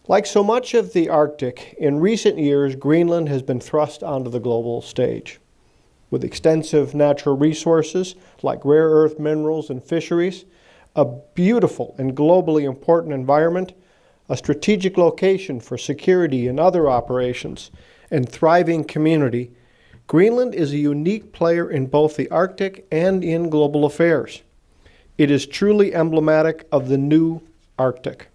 Like so much of the Arctic, in recent years, Greenland has been thrust onto the global stage. With extensive natural resources like rare earth minerals and fisheries, a beautiful and globally important environment, a strategic location for security and other operations, and thriving community, Greenland is a unique player in both the Arctic and in global affairs. It is truly emblematic of the new Arctic.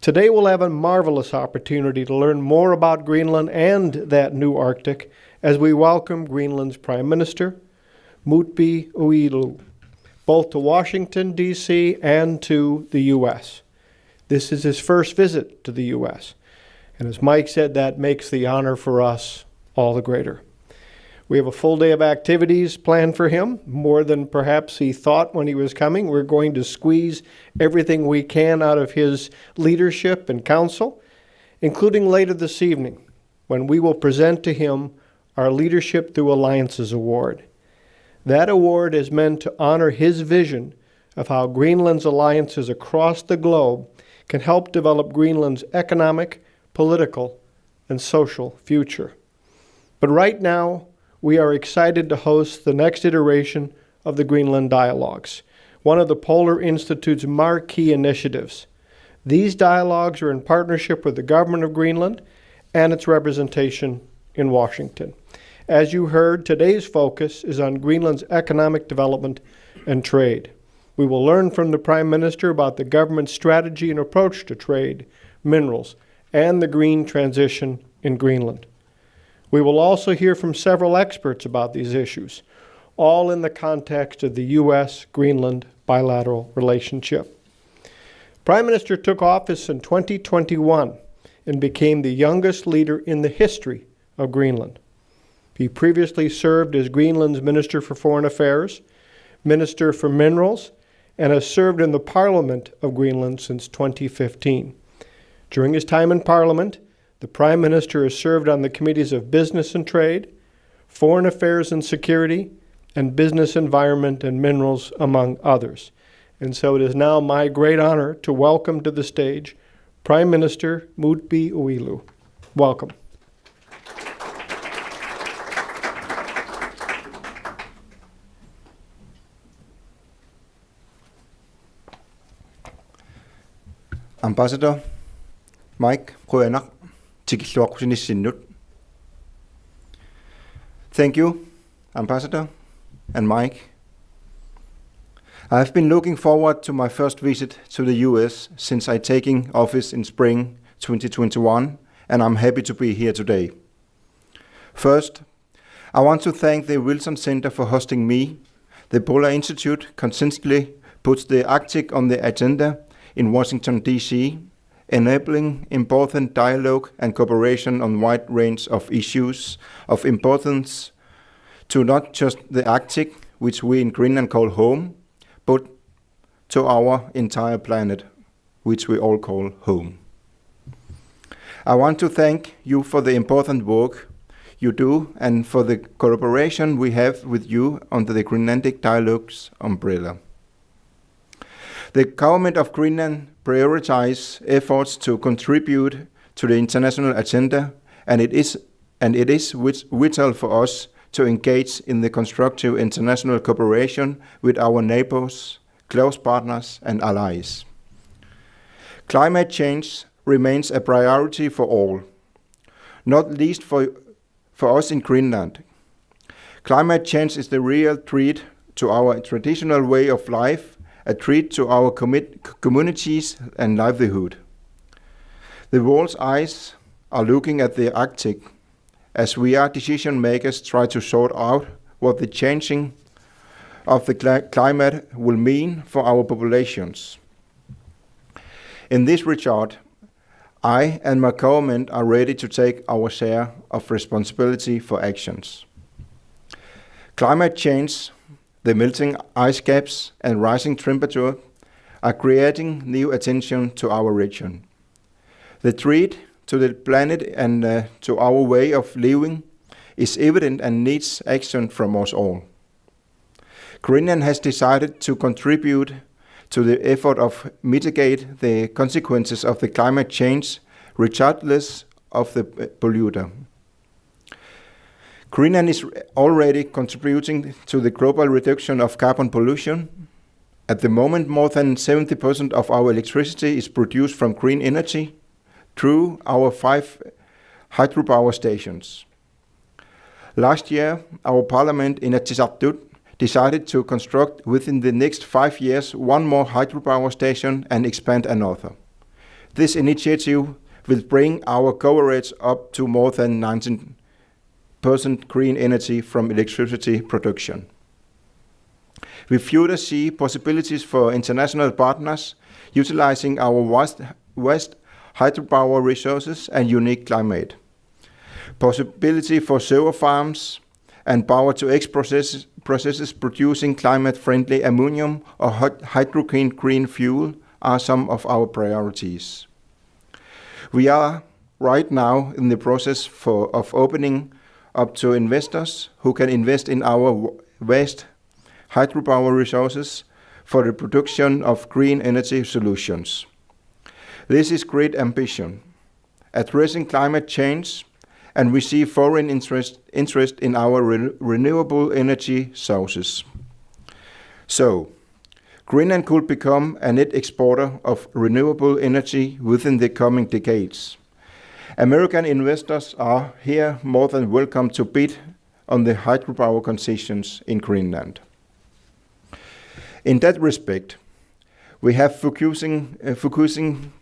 Today we'll have a marvelous opportunity to learn more about Greenland and that new Arctic as we welcome Greenland's Prime Minister, Múte Uilu, both to Washington, D.C. and to the U.S. This is his first visit to the U.S. And as Mike said, that makes the honor for us all the greater. We have a full day of activities planned for him, more than perhaps he thought when he was coming. We're going to squeeze everything we can out of his leadership and counsel, including later this evening, when we will present to him our Leadership Through Alliances Award. That award is meant to honor his vision of how Greenland's alliances across the globe can help develop Greenland's economic, political, and social future. But right now, we are excited to host the next iteration of the Greenland Dialogues, one of the Polar Institute's marquee initiatives. These dialogues are in partnership with the government of Greenland and its representation in Washington. As you heard, today's focus is on Greenland's economic development and trade. We will learn from the Prime Minister about the government's strategy and approach to trade, minerals, and the green transition in Greenland. We will also hear from several experts about these issues, all in the context of the U.S.-Greenland bilateral relationship. Prime Minister took office in 2021 and became the youngest leader in the history of Greenland. He previously served as Greenland's Minister for Foreign Affairs, Minister for Minerals, and has served in the Parliament of Greenland since 2015. During his time in Parliament, the Prime Minister has served on the committees of Business and Trade, Foreign Affairs and Security, and Business, Environment, and Minerals, among others. And so it is now my great honor to welcome to the stage Prime Minister Múte Uilu. Welcome. Ambassador Mike Proenak, thank you, Ambassador and Mike. I have been looking forward to my first visit to the US since I taking office in spring 2021, and I'm happy to be here today. First, I want to thank the Wilson Center for hosting me. The Polar Institute consistently puts the Arctic on the agenda in Washington, D.C., enabling important dialogue and cooperation on a wide range of issues of importance to not just the Arctic, which we in Greenland call home, but to our entire planet, which we all call home. I want to thank you for the important work you do and for the cooperation we have with you under the Greenlandic Dialogues umbrella. The government of Greenland prioritizes efforts to contribute to the international agenda, and it is vital for us to engage in the constructive international cooperation with our neighbors, close partners, and allies. Climate change remains a priority for all, not least for us in Greenland. Climate change is the real threat to our traditional way of life, a threat to our communities and livelihood. The world's eyes are looking at the Arctic as we decision makers try to sort out what the changing of the climate will mean for our populations. In this regard, I and my government are ready to take our share of responsibility for actions. Climate change, the melting ice caps and rising temperature are creating new attention to our region. The threat to the planet and to our way of living is evident and needs action from us all. Greenland has decided to contribute to the effort of mitigate the consequences of the climate change regardless of the polluter. Greenland is already contributing to the global reduction of carbon pollution. At the moment, more than 70% of our electricity is produced from green energy through our 5 hydropower stations. Last year, our parliament in Egede decided to construct within the next 5 years 1 more hydropower station and expand another. This initiative will bring our coverage up to more than 19% green energy from electricity production. We further see possibilities for international partners utilizing our vast hydropower resources and unique climate. Possibility for solar farms and power-to-X processes producing climate-friendly ammonium or hydrogen green fuel are some of our priorities. We are right now in the process of opening up to investors who can invest in our vast hydropower resources for the production of green energy solutions. This is great ambition, addressing climate change, and we see foreign interest in our renewable energy sources. So, Greenland could become a net exporter of renewable energy within the coming decades. American investors are here more than welcome to bid on the hydropower concessions in Greenland. In that respect, we have focusing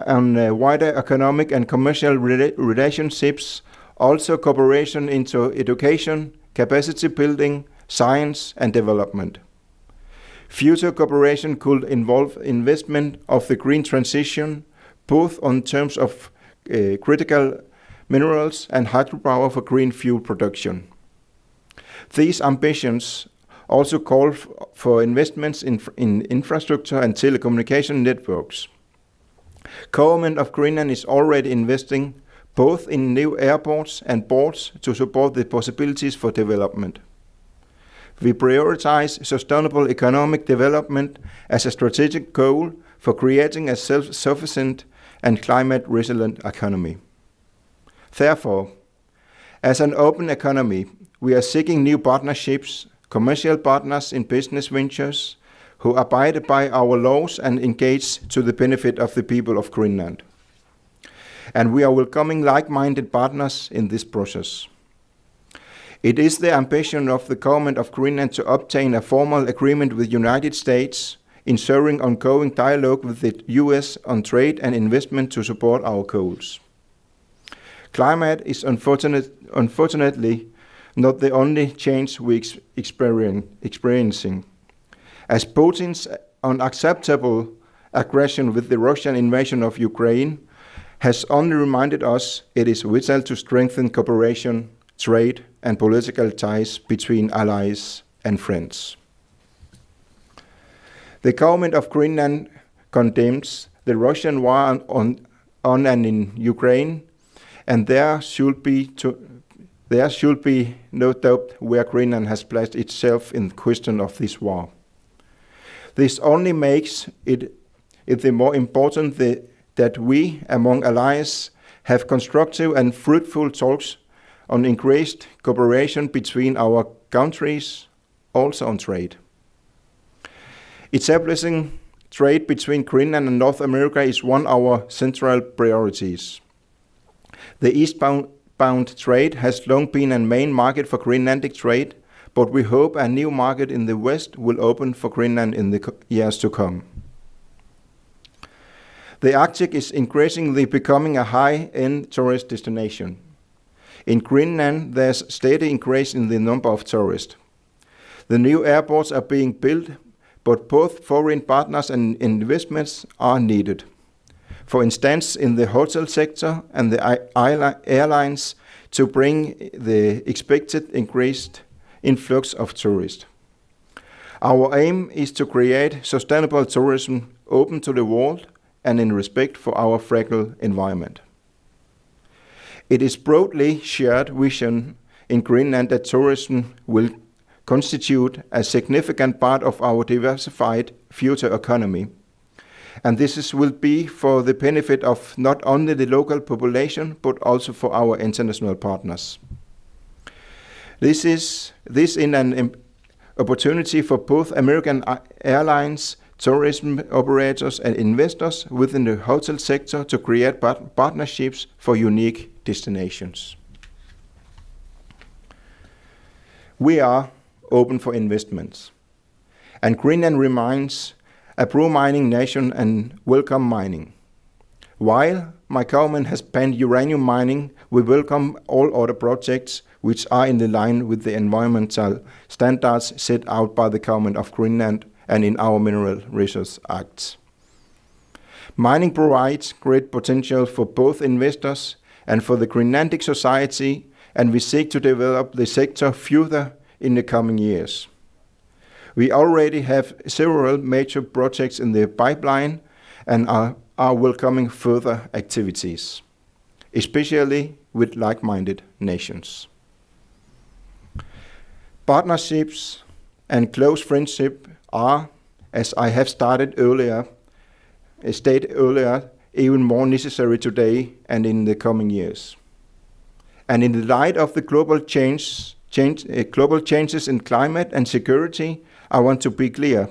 on wider economic and commercial relationships, also cooperation into education, capacity building, science and development. Future cooperation could involve investment of the green transition, both on terms of critical minerals and hydropower for green fuel production. These ambitions also call for investments in infrastructure and telecommunication networks. Government of Greenland is already investing both in new airports and ports to support the possibilities for development. We prioritize sustainable economic development as a strategic goal for creating a self-sufficient and climate-resilient economy. Therefore, as an open economy, we are seeking new partnerships, commercial partners in business ventures who abide by our laws and engage to the benefit of the people of Greenland. And we are welcoming like-minded partners in this process. It is the ambition of the government of Greenland to obtain a formal agreement with the United States, ensuring ongoing dialogue with the US on trade and investment to support our goals. Climate is unfortunately not the only change we're experiencing. As Putin's unacceptable aggression with the Russian invasion of Ukraine has only reminded us it is vital to strengthen cooperation, trade, and political ties between allies and friends. The government of Greenland condemns the Russian war on and in Ukraine, and there should be no doubt where Greenland has placed itself in the question of this war. This only makes it the more important that we, among allies, have constructive and fruitful talks on increased cooperation between our countries, also on trade. Establishing trade between Greenland and North America is one of our central priorities. The eastbound trade has long been a main market for Greenlandic trade, but we hope a new market in the west will open for Greenland in the years to come. The Arctic is increasingly becoming a high-end tourist destination. In Greenland, there's steady increase in the number of tourists. The new airports are being built, but both foreign partners and investments are needed. For instance, in the hotel sector and the airlines to bring the expected increased influx of tourists. Our aim is to create sustainable tourism open to the world and in respect for our fragile environment. It is broadly shared vision in Greenland that tourism will constitute a significant part of our diversified future economy, And will be for the benefit of not only the local population, but also for our international partners. This is an opportunity for both American airlines, tourism operators, and investors within the hotel sector to create partnerships for unique destinations. We are open for investments, and Greenland remains a pro-mining nation and welcome mining. While my government has banned uranium mining, we welcome all other projects which are in line with the environmental standards set out by the government of Greenland and in our Mineral Resource Act. Mining provides great potential for both investors and for the Greenlandic society, and we seek to develop the sector further in the coming years. We already have several major projects in the pipeline and are welcoming further activities, especially with like-minded nations. Partnerships and close friendship are, as I have stated earlier, even more necessary today and in the coming years. And in the light of the global changes in climate and security, I want to be clear.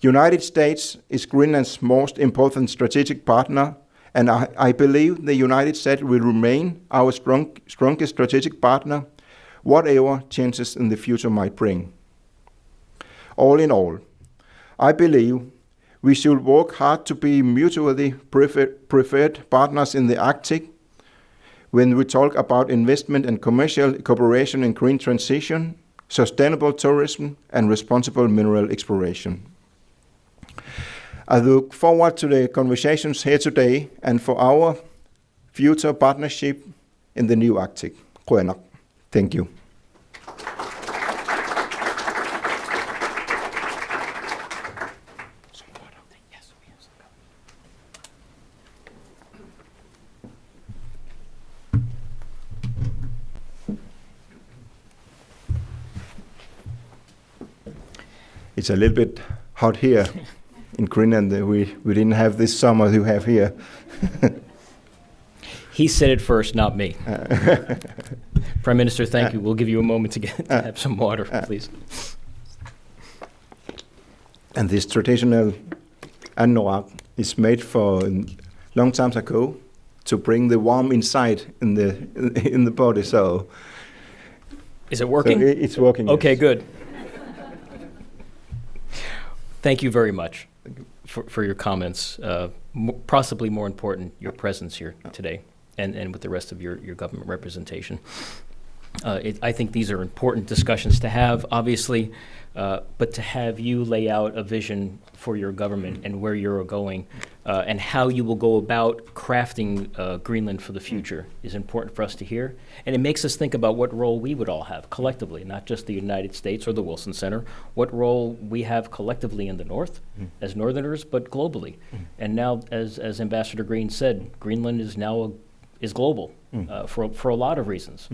United States is Greenland's most important strategic partner, and I believe the United States will remain our strongest strategic partner, whatever changes in the future might bring. All in all, I believe we should work hard to be mutually preferred partners in the Arctic when we talk about investment and commercial cooperation in green transition, sustainable tourism, and responsible mineral exploration. I look forward to the conversations here today and for our future partnership in the new Arctic. Thank you. It's a little bit hot here in Greenland. We didn't have this summer you have here. He said it first, not me. Prime Minister, thank you. We'll give you a moment to have some water, please. And this traditional anorak is made for long time ago to bring the warm inside in the body. So is it working? So it's working. Okay, yes. Good. Thank you very much for your comments. Possibly more important, your presence here today and with the rest of your government representation. I think these are important discussions to have, obviously, but to have you lay out a vision for your government and where you're going and how you will go about crafting Greenland for the future is important for us to hear. And it makes us think about what role we would all have collectively, not just the United States or the Wilson Center, what role we have collectively in the North as Northerners, but globally. And now, as Ambassador Green said, Greenland is global for a lot of reasons.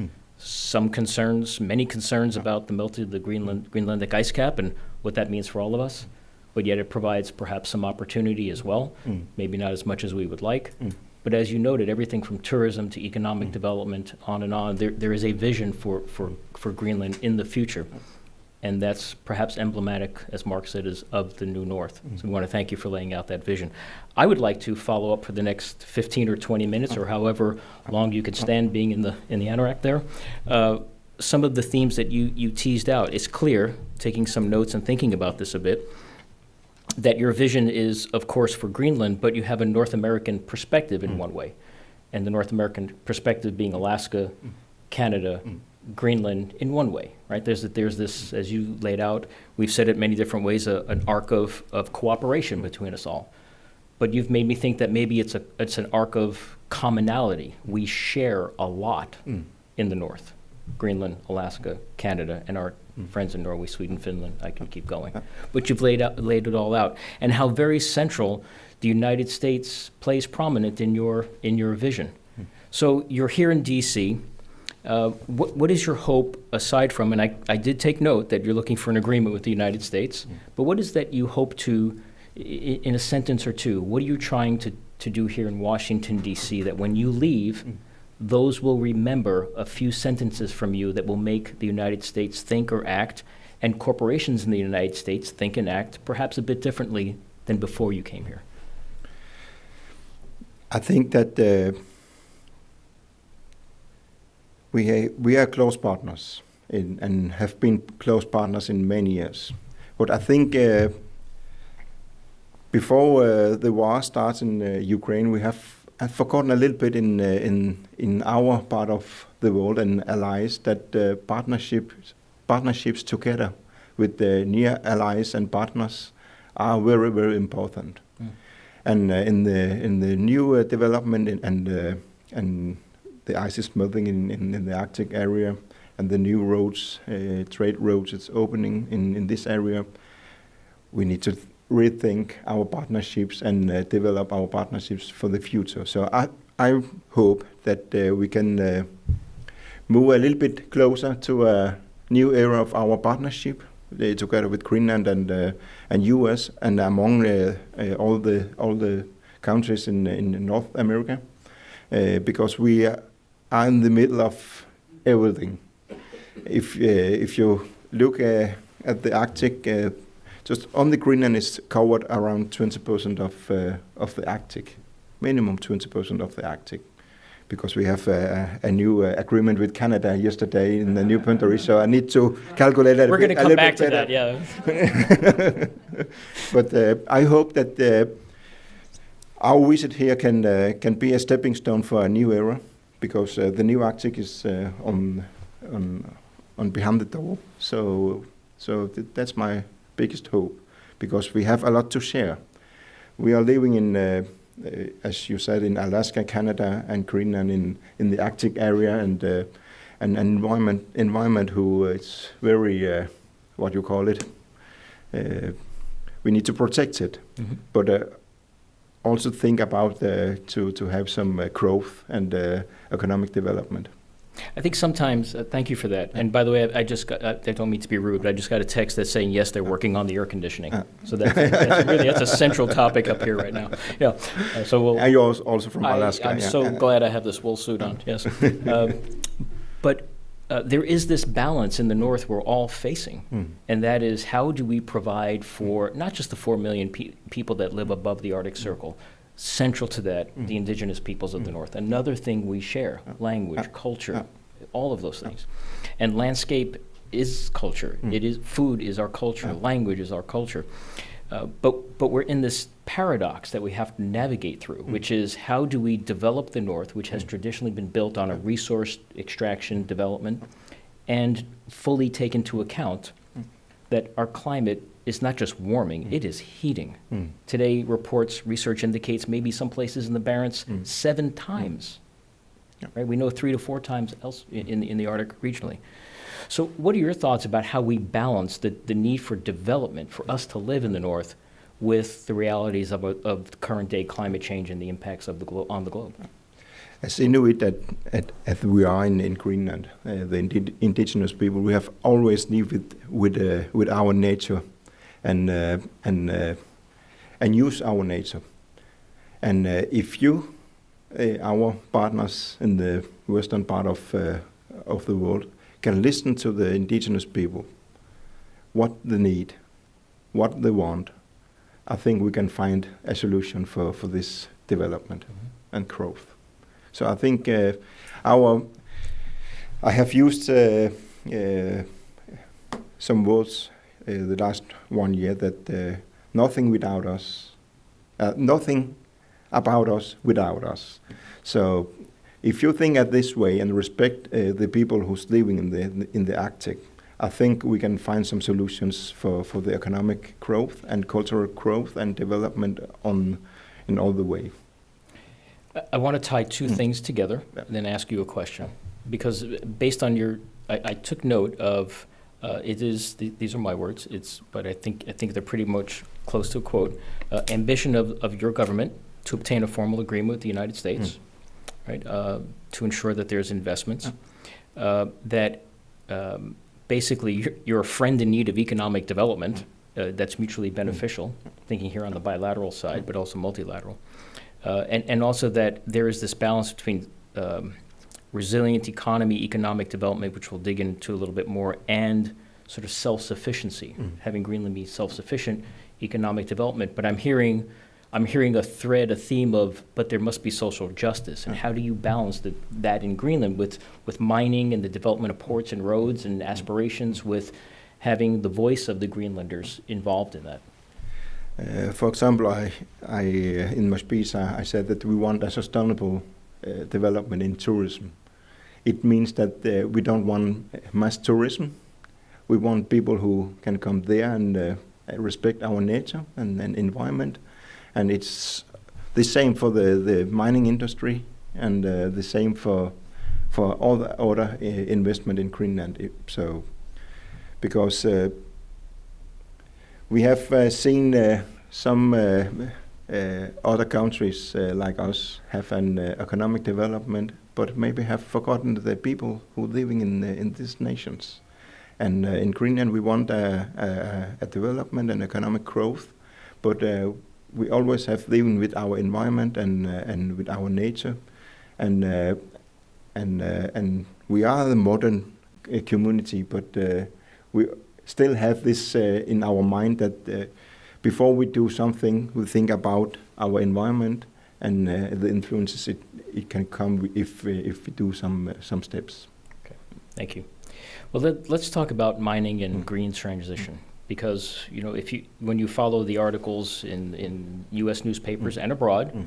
Many concerns about the melting of the Greenlandic ice cap and what that means for all of us, but yet it provides perhaps some opportunity as well, maybe not as much as we would like. But as you noted, everything from tourism to economic development, on and on, there is a vision for Greenland in the future. And that's perhaps emblematic, as Mark said, of the New North. So we want to thank you for laying out that vision. I would like to follow up for the next 15 or 20 minutes, or however long you could stand being in the anorak there. Some of the themes that you teased out. It's clear, taking some notes and thinking about this a bit, that your vision is, of course, for Greenland, but you have a North American perspective in one way. And the North American perspective being Alaska, Canada, Greenland in one way, right? There's this, as you laid out, we've said it many different ways, an arc of cooperation between us all. But you've made me think that maybe it's an arc of commonality. We share a lot in the North, Greenland, Alaska, Canada, and our friends in Norway, Sweden, Finland. I can keep going. But you've laid it all out, and how very central the United States plays prominent in your vision. So you're here in D.C. What is your hope aside from, and I did take note that you're looking for an agreement with the United States, but what is that you hope to in a sentence or two, what are you trying to do here in Washington, D.C., that when you leave, those will remember a few sentences from you that will make the United States think or act, and corporations in the United States think and act perhaps a bit differently than before you came here? I think that we are close partners and have been close partners in many years. But I think before the war starts in Ukraine, we have forgotten a little bit in our part of the world and allies that partnerships together with the near allies and partners are very, very important. And in the new development and the ice is melting in the Arctic area, and the new roads, trade roads, it's opening in this area, we need to rethink our partnerships and develop our partnerships for the future. So I hope that we can move a little bit closer to a new era of our partnership together with Greenland and US and among all the countries in North America, because we are in the middle of everything. If you look at the Arctic, just on the Greenland is covered around 20% of the Arctic, minimum 20% of the Arctic, because we have a new agreement with Canada yesterday in the new boundary. So I need to calculate that. We're going to come back to that, yeah. But I hope that our visit here can be a stepping stone for a new era, because the new Arctic is on behind the door. So that's my biggest hope, because we have a lot to share. We are living in, as you said, in Alaska, Canada, and Greenland, in the Arctic area, and an environment who is very, what you call it, we need to protect it, but also think about to have some growth and economic development. I think sometimes, thank you for that. And by the way, I just got, I don't mean to be rude, but I just got a text that's saying, yes, they're working on the air conditioning. So that's a central topic up here right now. Yeah. So we'll. And you're also from Alaska. I'm so glad I have this wool suit on, yes. But there is this balance in the North we're all facing, and that is, how do we provide for not just the 4 million people that live above the Arctic Circle, central to that, the indigenous peoples of the North. Another thing we share, language, culture, all of those things. And landscape is culture. It is, food is our culture, language is our culture. But we're in this paradox that we have to navigate through, which is, how do we develop the North, which has traditionally been built on a resource extraction development, and fully take into account that our climate is not just warming, it is heating. Today, research indicates maybe some places in the Barents 7 times. Right? We know 3 to 4 times else in the Arctic regionally. So what are your thoughts about how we balance the need for development for us to live in the North with the realities of current day climate change and the impacts of on the globe? As Inuit, as we are in Greenland, the indigenous people, we have always lived with our nature, and use our nature. And if you, our partners in the western part of the world, can listen to the indigenous people, what they need, what they want, I think we can find a solution for this development and growth. So I think I have used some words the last 1 year, that nothing without us, nothing about us without us. So if you think at this way and respect the people who's living in the Arctic, I think we can find some solutions for the economic growth and cultural growth and development in all the way. I want to tie 2 things together and then ask you a question, because based on I took note of, these are my words, but I think they're pretty much close to a quote, ambition of your government to obtain a formal agreement with the United States, right, to ensure that there's investments, that basically you're a friend in need of economic development, that's mutually beneficial, thinking here on the bilateral side, but also multilateral. And also that there is this balance between resilient economy, economic development, which we'll dig into a little bit more, and sort of self-sufficiency, having Greenland be self-sufficient, economic development. But I'm hearing a thread, a theme of, but there must be social justice. And how do you balance that in Greenland with mining and the development of ports and roads and aspirations, with having the voice of the Greenlanders involved in that? For example, I in my speech, I said that we want a sustainable development in tourism. It means that we don't want mass tourism. We want people who can come there and respect our nature and environment. And it's the same for the mining industry, and the same for all the other investment in Greenland. So, because we have seen some other countries like us have an economic development, but maybe have forgotten the people who are living in these nations. And in Greenland, we want a development and economic growth, but we always have living with our environment and with our nature, and we are the modern community, but we still have this in our mind that before we do something, we think about our environment and the influences it can come if we do some steps. Okay, thank you. Well, let's talk about mining and green transition, because when you follow the articles in U.S. newspapers and abroad,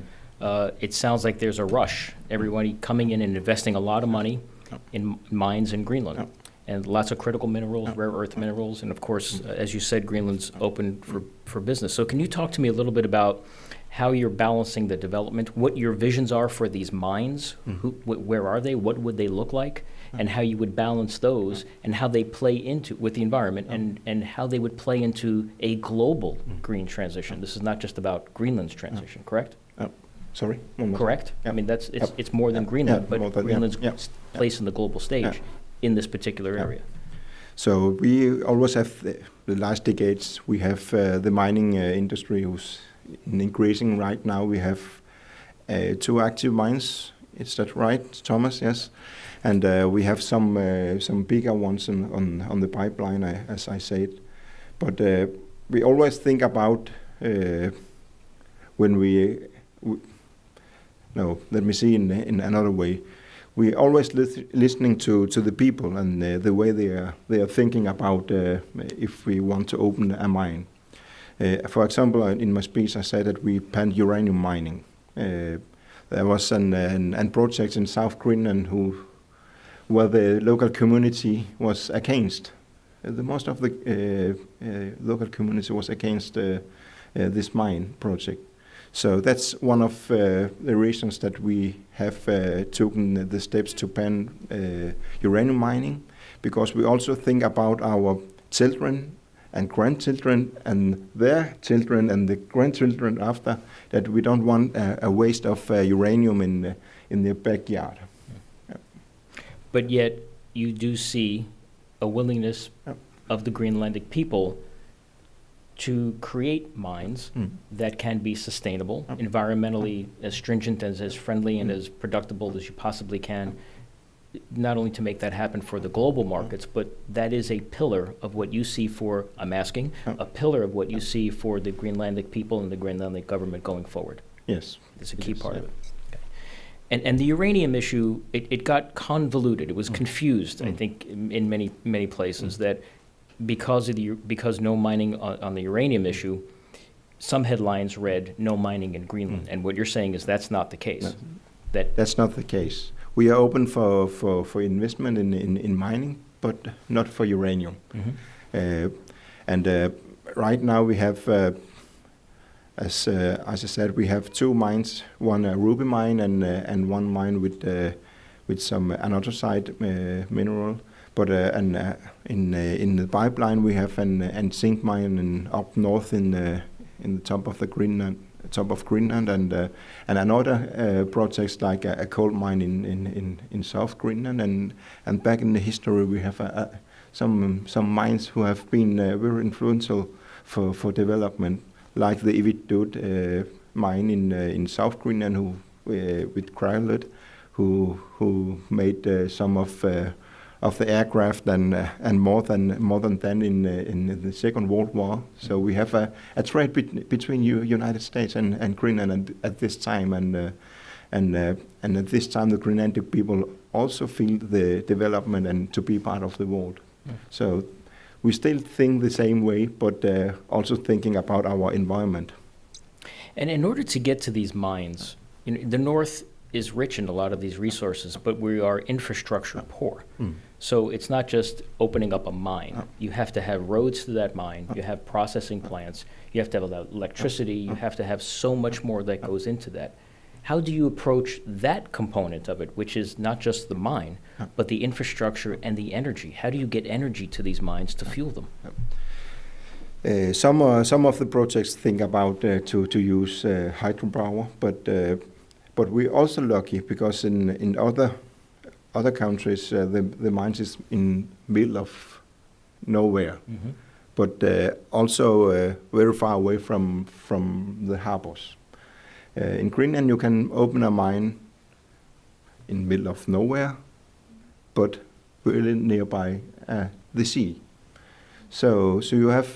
it sounds like there's a rush. Everybody coming in and investing a lot of money in mines in Greenland, and lots of critical minerals, rare earth minerals, and of course, as you said, Greenland's open for business. So can you talk to me a little bit about how you're balancing the development, what your visions are for these mines, where are they, what would they look like, and how you would balance those, and how they play into with the environment, and how they would play into a global green transition. This is not just about Greenland's transition, correct? Sorry? Correct? I mean, it's more than Greenland, but Greenland's place in the global stage in this particular area. So we always have, the last decades, we have the mining industry who's increasing. Right now we have 2 active mines. Is that right, Thomas? Yes. And we have some bigger ones on the pipeline, as I said. But we always think about when no, let me see in another way. We always listening to the people and the way they are thinking about if we want to open a mine. For example, in my speech, I said that we banned uranium mining. There was an project in South Greenland where the local community was against. Most of the local community was against this mine project. So that's one of the reasons that we have taken the steps to ban uranium mining, because we also think about our children and grandchildren and their children and the grandchildren after, that we don't want a waste of uranium in their backyard. But yet you do see a willingness of the Greenlandic people to create mines that can be sustainable, environmentally as stringent, as friendly, and as productive as you possibly can, not only to make that happen for the global markets, but that is a pillar of what you see for, I'm asking, a pillar of what you see for the Greenlandic people and the Greenlandic government going forward. Yes. It's a key part of it. Okay. And the uranium issue, it got convoluted. It was confused, I think, in many places, that because no mining on the uranium issue, some headlines read no mining in Greenland, and what you're saying is that's not the case. That's not the case. We are open for investment in mining, but not for uranium. And right now we have, as I said, we have 2 mines, one a ruby mine and one mine with some anorthosite mineral. But in the pipeline we have an zinc mine up north in the top of Greenland, and another projects like a coal mine in South Greenland, and back in the history we have some mines who have been very influential for development, like the Egede mine in South Greenland, who with Kryllet, who made some of the aircraft and more than that in the Second World War. So we have a trade between United States and Greenland at this time, and at this time the Greenlandic people also feel the development and to be part of the world. So we still think the same way, but also thinking about our environment. And in order to get to these mines, the North is rich in a lot of these resources, but we are infrastructure poor. So it's not just opening up a mine. You have to have roads to that mine. You have processing plants. You have to have electricity. You have to have so much more that goes into that. How do you approach that component of it, which is not just the mine, but the infrastructure and the energy? How do you get energy to these mines to fuel them? Some of the projects think about to use hydropower, but we're also lucky because in other countries the mines is in middle of nowhere, but also very far away from the harbors. In Greenland, you can open a mine in middle of nowhere, but really nearby the sea. So you have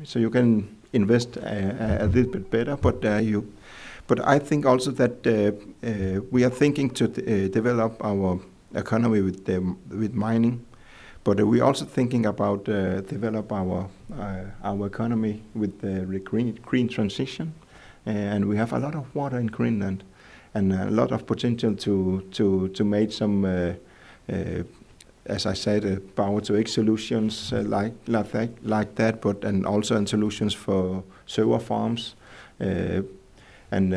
so you can invest a little bit better, but I think also that we are thinking to develop our economy with mining, but we're also thinking about develop our economy with the green transition. And we have a lot of water in Greenland, and a lot of potential to make some, as I said, power to X solutions like that, but and also in solutions for solar farms, and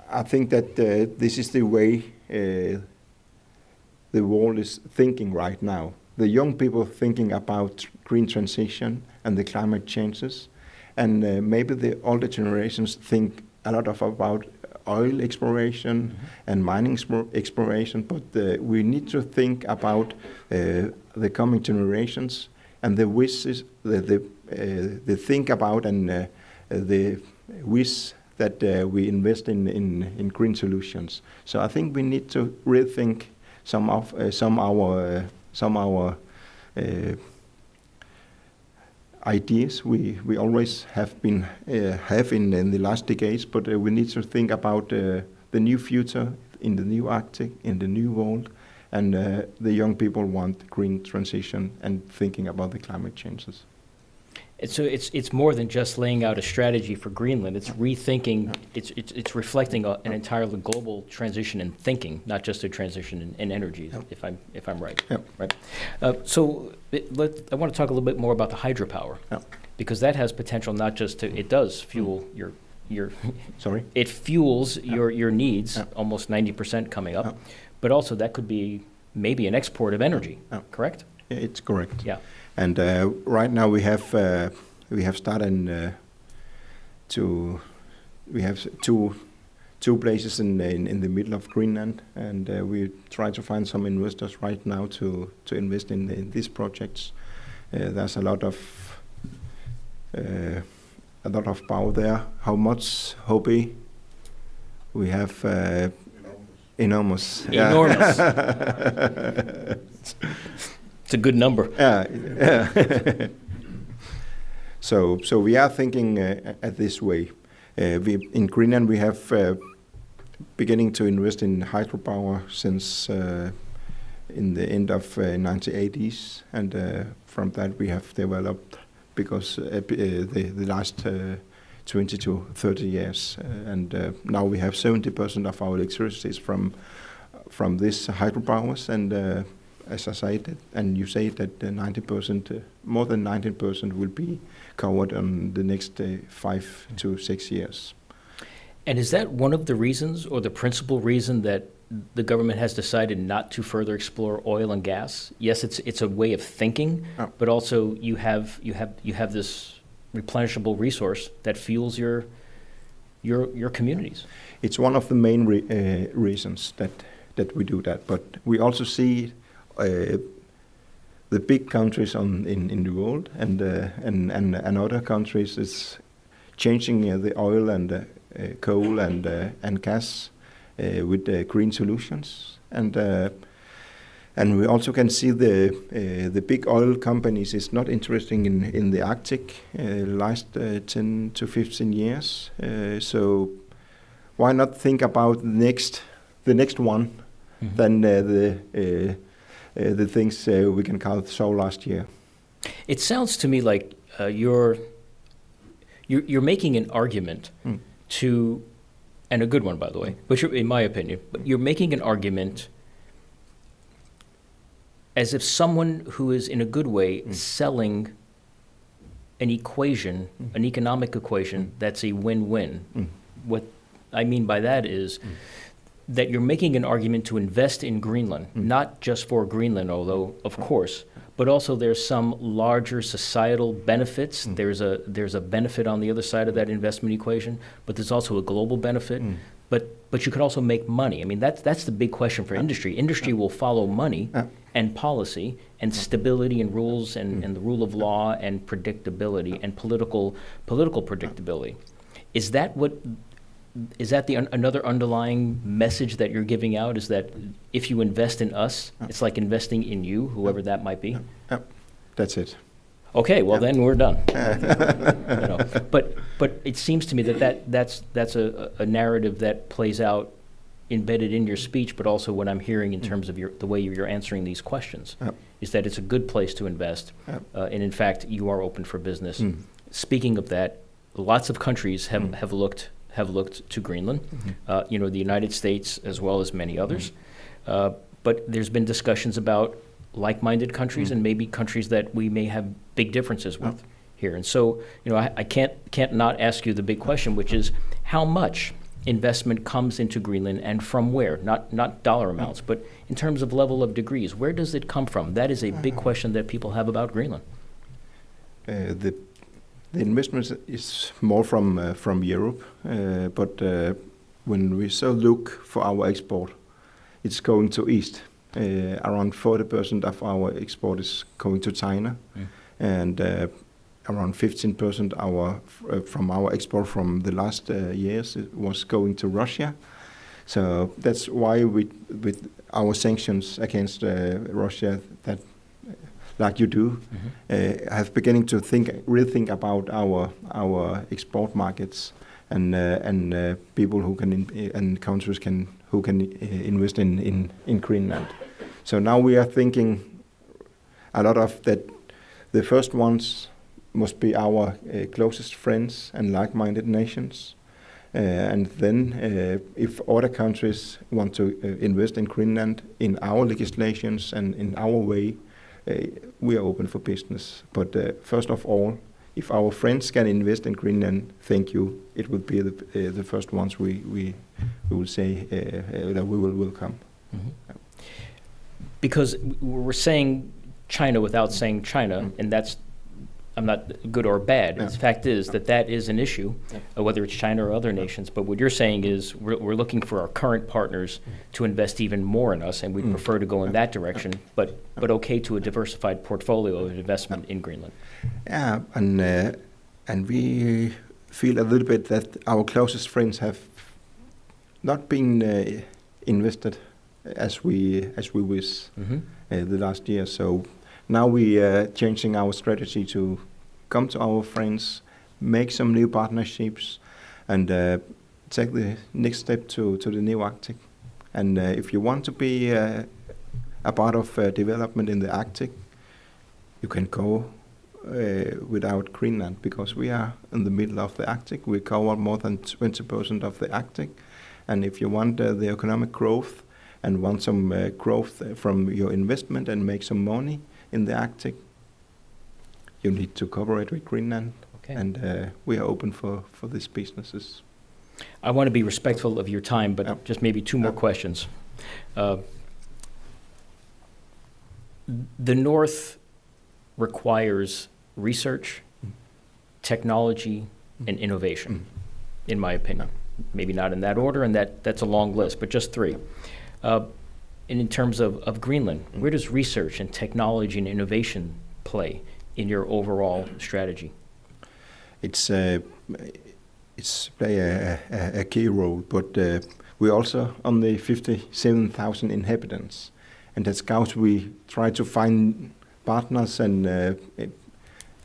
I think that this is the way the world is thinking right now. The young people thinking about green transition and the climate changes, and maybe the older generations think a lot about oil exploration and mining exploration, but we need to think about the coming generations and the wishes, the think about and the wish that we invest in green solutions. So I think we need to rethink some our ideas we always have been in the last decades, but we need to think about the new future in the new Arctic, in the new world, and the young people want green transition and thinking about the climate changes. So it's more than just laying out a strategy for Greenland. It's rethinking. It's reflecting an entirely global transition in thinking, not just a transition in energy. If I'm right. Yep. Right. So I want to talk a little bit more about the hydropower, because that has potential not just to it does fuel your Sorry. It fuels your needs, almost 90% coming up, but also that could be maybe an export of energy. Correct? It's correct. Yeah. And right now we have started we have two places in the middle of Greenland, and we try to find some investors right now to invest in these projects. There's a lot of power there. How much, Hobie? We have enormous. Enormous. It's a good number. Yeah. So we are thinking at this way. In Greenland we have beginning to invest in hydropower since in the end of 1980s, and from that we have developed because the last 20 to 30 years, and now we have 70% of our electricity is from this hydropowers, and as I said, and you say that 90%, more than 90% will be covered in the next 5 to 6 years. And is that one of the reasons, or the principal reason, that the government has decided not to further explore oil and gas? Yes, it's a way of thinking, but also you have this replenishable resource that fuels your communities. It's one of the main reasons that we do that, but we also see the big countries in the world, and other countries is changing the oil and coal and gas with green solutions, and we also can see the big oil companies is not interesting in the Arctic last 10 to 15 years. So why not think about the next one than the things we can call saw last year? It sounds to me like you're making an argument to, and a good one, by the way, but in my opinion, but you're making an argument as if someone who is in a good way selling an equation, an economic equation that's a win-win. What I mean by that is that you're making an argument to invest in Greenland, not just for Greenland, although of course, but also there's some larger societal benefits. There's a benefit on the other side of that investment equation, but there's also a global benefit. But you could also make money. I mean, that's the big question for industry. Industry will follow money and policy and stability and rules and the rule of law and predictability and political predictability. Is that another underlying message that you're giving out, is that if you invest in us, it's like investing in you, whoever that might be? That's it. Okay, well then we're done. But it seems to me that's a narrative that plays out embedded in your speech, but also what I'm hearing in terms of the way you're answering these questions, is that it's a good place to invest, and in fact you are open for business. Speaking of that, lots of countries have looked to Greenland, the United States as well as many others, but there's been discussions about like-minded countries and maybe countries that we may have big differences with here. And so, I can't not ask you the big question, which is how much investment comes into Greenland and from where? Not dollar amounts, but in terms of level of degrees, where does it come from? That is a big question that people have about Greenland. The investment is more from Europe, but when we look for our export, it's going to East. Around 40% of our export is going to China, and around 15% from our export from the last years was going to Russia. So that's why with our sanctions against Russia, that like you do, have beginning to rethink about our export markets and people who can and countries who can invest in Greenland. So now we are thinking a lot of that. The first ones must be our closest friends and like-minded nations, and then if other countries want to invest in Greenland in our legislations and in our way, we are open for business. But first of all, if our friends can invest in Greenland, thank you. It would be the first ones we will say that we will welcome. Because we're saying China without saying China, and that's, I'm not good or bad. The fact is that is an issue, whether it's China or other nations. But what you're saying is we're looking for our current partners to invest even more in us, and we'd prefer to go in that direction, but okay to a diversified portfolio of investment in Greenland. Yeah, and we feel a little bit that our closest friends have not been invested as we wish the last year. So now we are changing our strategy to come to our friends, make some new partnerships, and take the next step to the new Arctic. And if you want to be a part of development in the Arctic, you can go without Greenland, because we are in the middle of the Arctic. We cover more than 20% of the Arctic. And if you want the economic growth and want some growth from your investment and make some money in the Arctic, you need to cooperate with Greenland. Okay. And we are open for these businesses. I want to be respectful of your time, but just maybe two more questions. The North requires research, technology, and innovation, in my opinion. Maybe not in that order, and that's a long list, but just three. in terms of Greenland, where does research and technology and innovation play in your overall strategy? It's play a key role, but we also on the 57,000 inhabitants, and as Scouts we try to find partners and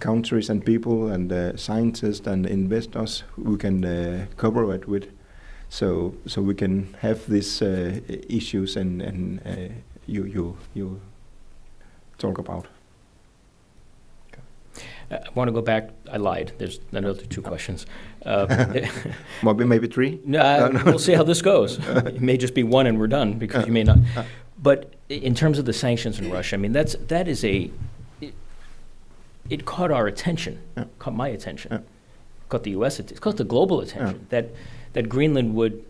countries and people and scientists and investors who can cooperate with, so we can have these issues and you talk about. I want to go back. I lied. There's another two questions. Maybe three? No, we'll see how this goes. It may just be one and we're done because you may not. But in terms of the sanctions in Russia, I mean, that is it caught our attention, caught my attention, caught the U.S. It caught the global attention that Greenland would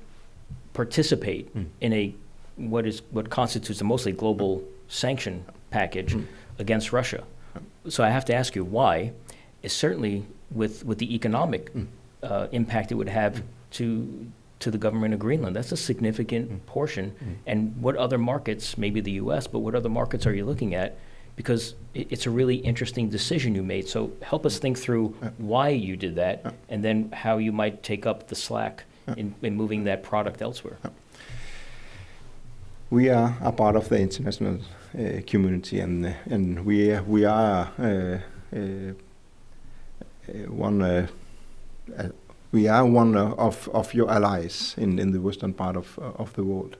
participate in what constitutes a mostly global sanction package against Russia. So I have to ask you why. Is certainly with the economic impact it would have to the government of Greenland. That's a significant portion. And what other markets, maybe the U.S., but what other markets are you looking at? Because it's a really interesting decision you made. So help us think through why you did that, and then how you might take up the slack in moving that product elsewhere. We are a part of the international community, and we are one of your allies in the western part of the world.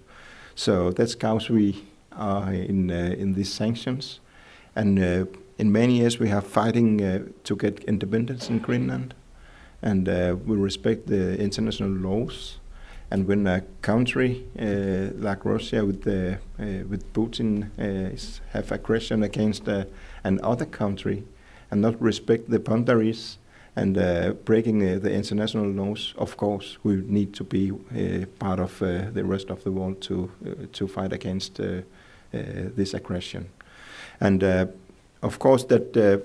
So that's how we are in these sanctions, and in many years we have fighting to get independence in Greenland, and we respect the international laws. And when a country like Russia with Putin have aggression against another country and not respect the boundaries and breaking the international laws, of course, we need to be part of the rest of the world to fight against this aggression. And of course, that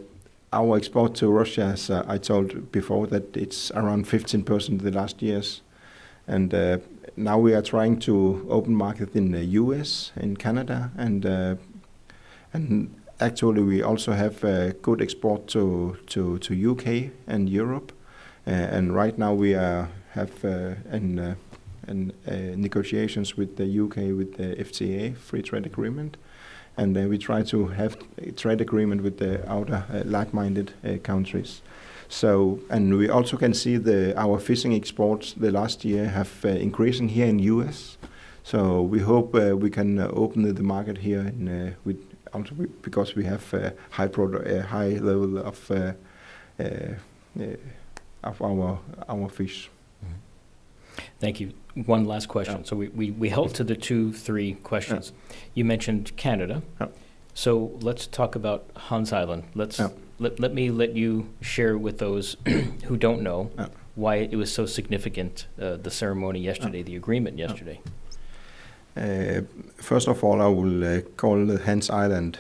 our export to Russia, as I told before, that it's around 15% the last years. And now we are trying to open market in the U.S., in Canada, and actually we also have good export to UK and Europe. And right now we have negotiations with the UK with the FTA, Free Trade Agreement, and we try to have a trade agreement with the other like-minded countries. So, and we also can see our fishing exports the last year have increasing here in U.S. So we hope we can open the market here because we have a high level of our fish. Thank you. One last question. So we held to the 2-3 questions. You mentioned Canada. So let's talk about Hans Island. Let me let you share with those who don't know why it was so significant, the ceremony yesterday, the agreement yesterday. First of all, I will call Hans Island,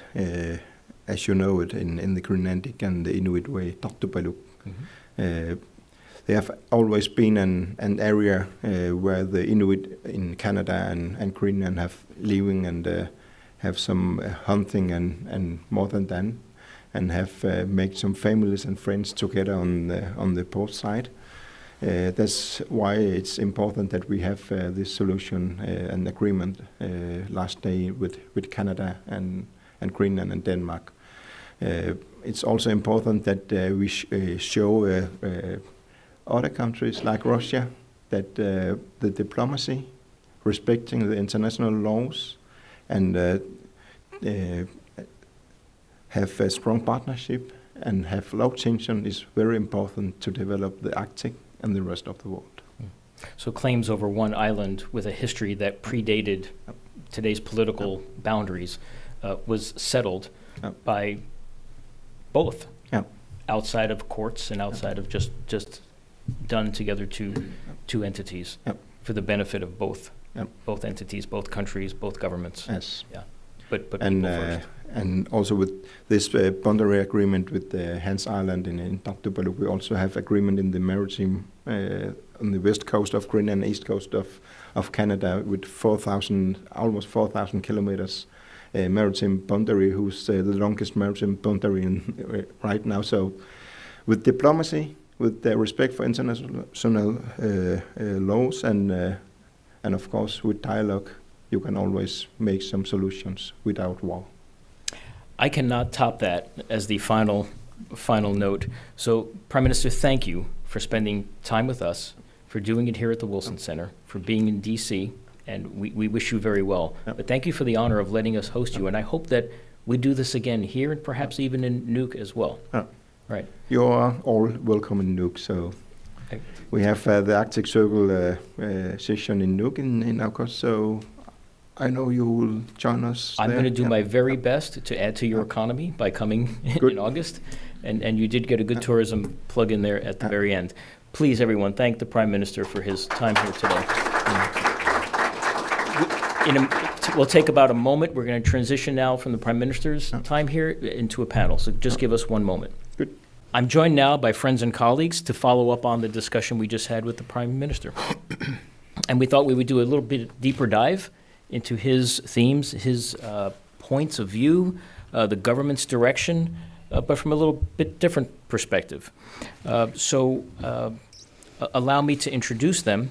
as you know it, in the Greenlandic and the Inuit way, Tartupaluk. They have always been an area where the Inuit in Canada and Greenland have living and have some hunting and more than that, and have made some families and friends together on the port side. That's why it's important that we have this solution and agreement last day with Canada and Greenland and Denmark. It's also important that we show other countries like Russia that the diplomacy, respecting the international laws, and have a strong partnership and have low tension is very important to develop the Arctic and the rest of the world. So claims over one island with a history that predated today's political boundaries was settled by both, outside of courts and outside of just done together two entities for the benefit of both entities, both countries, both governments. Yes. Yeah. But people first. And also with this boundary agreement with Hans Island in Tartupaluk, we also have agreement in the maritime on the west coast of Greenland, east coast of Canada, with almost 4,000 kilometers maritime boundary, who's the longest maritime boundary right now. So, with diplomacy, with the respect for international laws, and of course with dialogue, you can always make some solutions without war. I cannot top that as the final note. So, Prime Minister, thank you for spending time with us, for doing it here at the Wilson Center, for being in D.C., and we wish you very well. Yep. But thank you for the honor of letting us host you, and I hope that we do this again here and perhaps even in Nuuk as well. Right. You are all welcome in Nuuk. So we have the Arctic Circle session in Nuuk in August, so I know you will join us. I'm there. going to do my very best to add to your economy by coming in August, and you did get a good tourism plug in there at the very end. Please, everyone, thank the Prime Minister for his time here today. We'll take about a moment. We're going to transition now from the Prime Minister's time here into a panel, so just give us one moment. Good. I'm joined now by friends and colleagues to follow up on the discussion we just had with the Prime Minister. And we thought we would do a little bit deeper dive into his themes, his points of view, the government's direction, but from a little bit different perspective. So allow me to introduce them,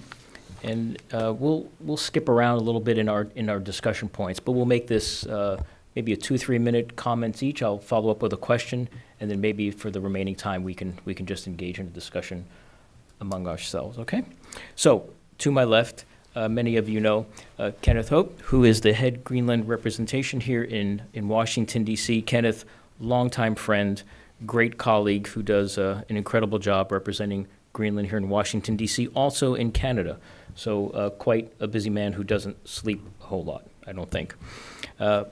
and we'll skip around a little bit in our discussion points, but we'll make this maybe a 2-3 minute comments each. I'll follow up with a question, and then maybe for the remaining time we can just engage in a discussion among ourselves. Okay? So to my left, many of you know Kenneth Hope, who is the head Greenland representation here in Washington, D.C. Kenneth, longtime friend, great colleague who does an incredible job representing Greenland here in Washington, D.C., also in Canada. So quite a busy man who doesn't sleep a whole lot, I don't think.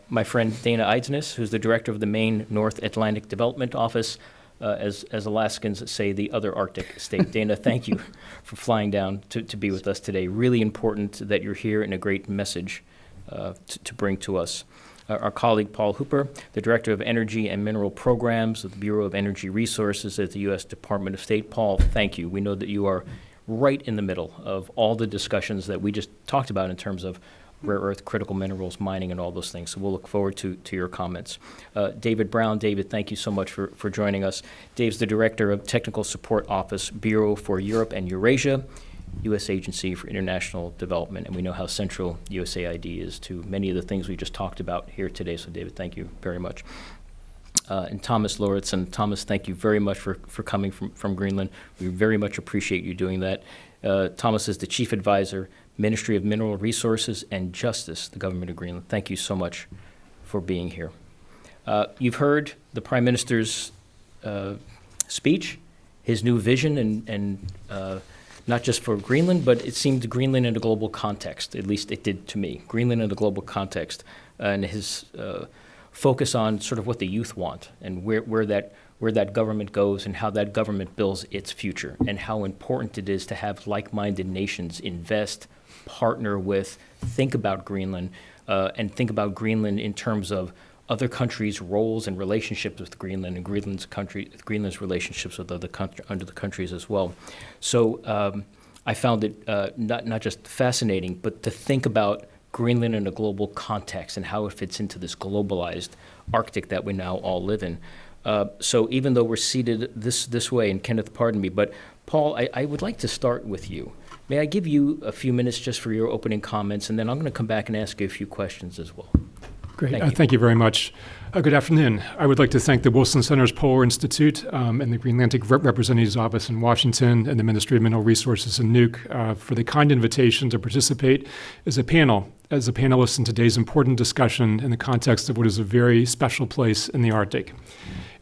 My friend Dana Eidsnes, who's the director of the Maine North Atlantic Development Office, as Alaskans say, the other Arctic state. Dana, thank you for flying down to be with us today. Really important that you're here, and a great message to bring to us. Our colleague Paul Hooper, the Director of Energy and Mineral Programs of the Bureau of Energy Resources at the U.S. Department of State. Paul, thank you. We know that you are right in the middle of all the discussions that we just talked about in terms of rare earth, critical minerals, mining, and all those things. So we'll look forward to your comments. David Brown. David, thank you so much for joining us. Dave's the Director of Technical Support Office, Bureau for Europe and Eurasia, U.S. Agency for International Development, and we know how central USAID is to many of the things we just talked about here today. So, David, thank you very much. And Thomas Lauritsen. Thomas, thank you very much for coming from Greenland. We very much appreciate you doing that. Thomas is the Chief Advisor, Ministry of Mineral Resources and Justice, the Government of Greenland. Thank you so much for being here. You've heard the Prime Minister's speech, his new vision, and not just for Greenland, but it seemed Greenland in a global context. At least it did to me. Greenland in a global context, and his focus on sort of what the youth want and where that government goes and how that government builds its future, and how important it is to have like-minded nations invest, partner with, think about Greenland, and think about Greenland in terms of other countries' roles and relationships with Greenland, and Greenland's relationships with other countries as well. So I found it not just fascinating, but to think about Greenland in a global context and how it fits into this globalized Arctic that we now all live in. So even though we're seated this way, and Kenneth, pardon me, but Paul, I would like to start with you. May I give you a few minutes just for your opening comments, and then I'm going to come back and ask you a few questions as well. Great. Thank you very much. Good afternoon. I would like to thank the Wilson Center's Polar Institute and the Greenlandic Representative's Office in Washington and the Ministry of Mineral Resources in Nuuk for the kind invitation to participate as a panelist in today's important discussion in the context of what is a very special place in the Arctic.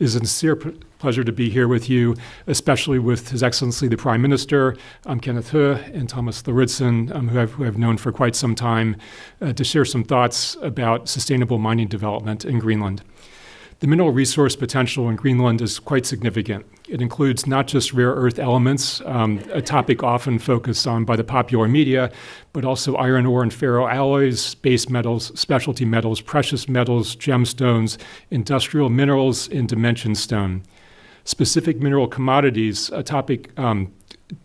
It is a sincere pleasure to be here with you, especially with His Excellency the Prime Minister, Kenneth Hu, and Thomas Lauritsen, who I've known for quite some time, to share some thoughts about sustainable mining development in Greenland. The mineral resource potential in Greenland is quite significant. It includes not just rare earth elements, a topic often focused on by the popular media, but also iron ore and ferroalloys, base metals, specialty metals, precious metals, gemstones, industrial minerals, and dimension stone. Specific mineral commodities, a topic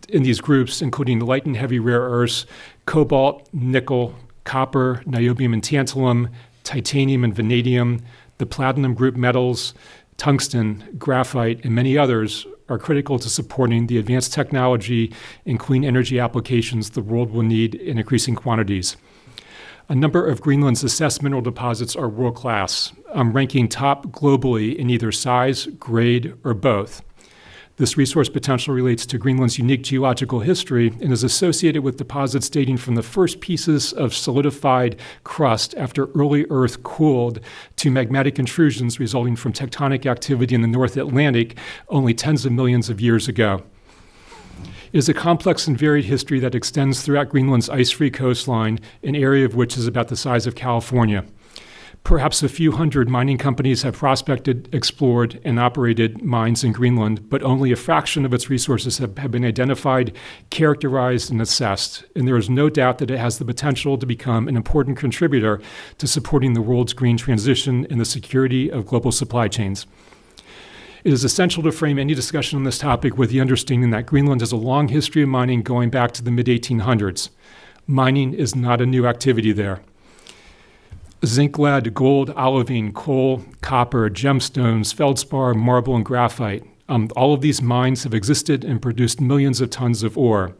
in these groups, including light and heavy rare earths, cobalt, nickel, copper, niobium and tantalum, titanium and vanadium, the platinum group metals, tungsten, graphite, and many others are critical to supporting the advanced technology and clean energy applications the world will need in increasing quantities. A number of Greenland's assessed mineral deposits are world-class, ranking top globally in either size, grade, or both. This resource potential relates to Greenland's unique geological history and is associated with deposits dating from the first pieces of solidified crust after early Earth cooled to magmatic intrusions resulting from tectonic activity in the North Atlantic only tens of millions of years ago. It is a complex and varied history that extends throughout Greenland's ice-free coastline, an area of which is about the size of California. Perhaps a few hundred mining companies have prospected, explored, and operated mines in Greenland, but only a fraction of its resources have been identified, characterized, and assessed. And there is no doubt that it has the potential to become an important contributor to supporting the world's green transition and the security of global supply chains. It is essential to frame any discussion on this topic with the understanding that Greenland has a long history of mining going back to the mid-1800s. Mining is not a new activity there. Zinc, lead, gold, olivine, coal, copper, gemstones, feldspar, marble, and graphite. All of these mines have existed and produced millions of tons of ore.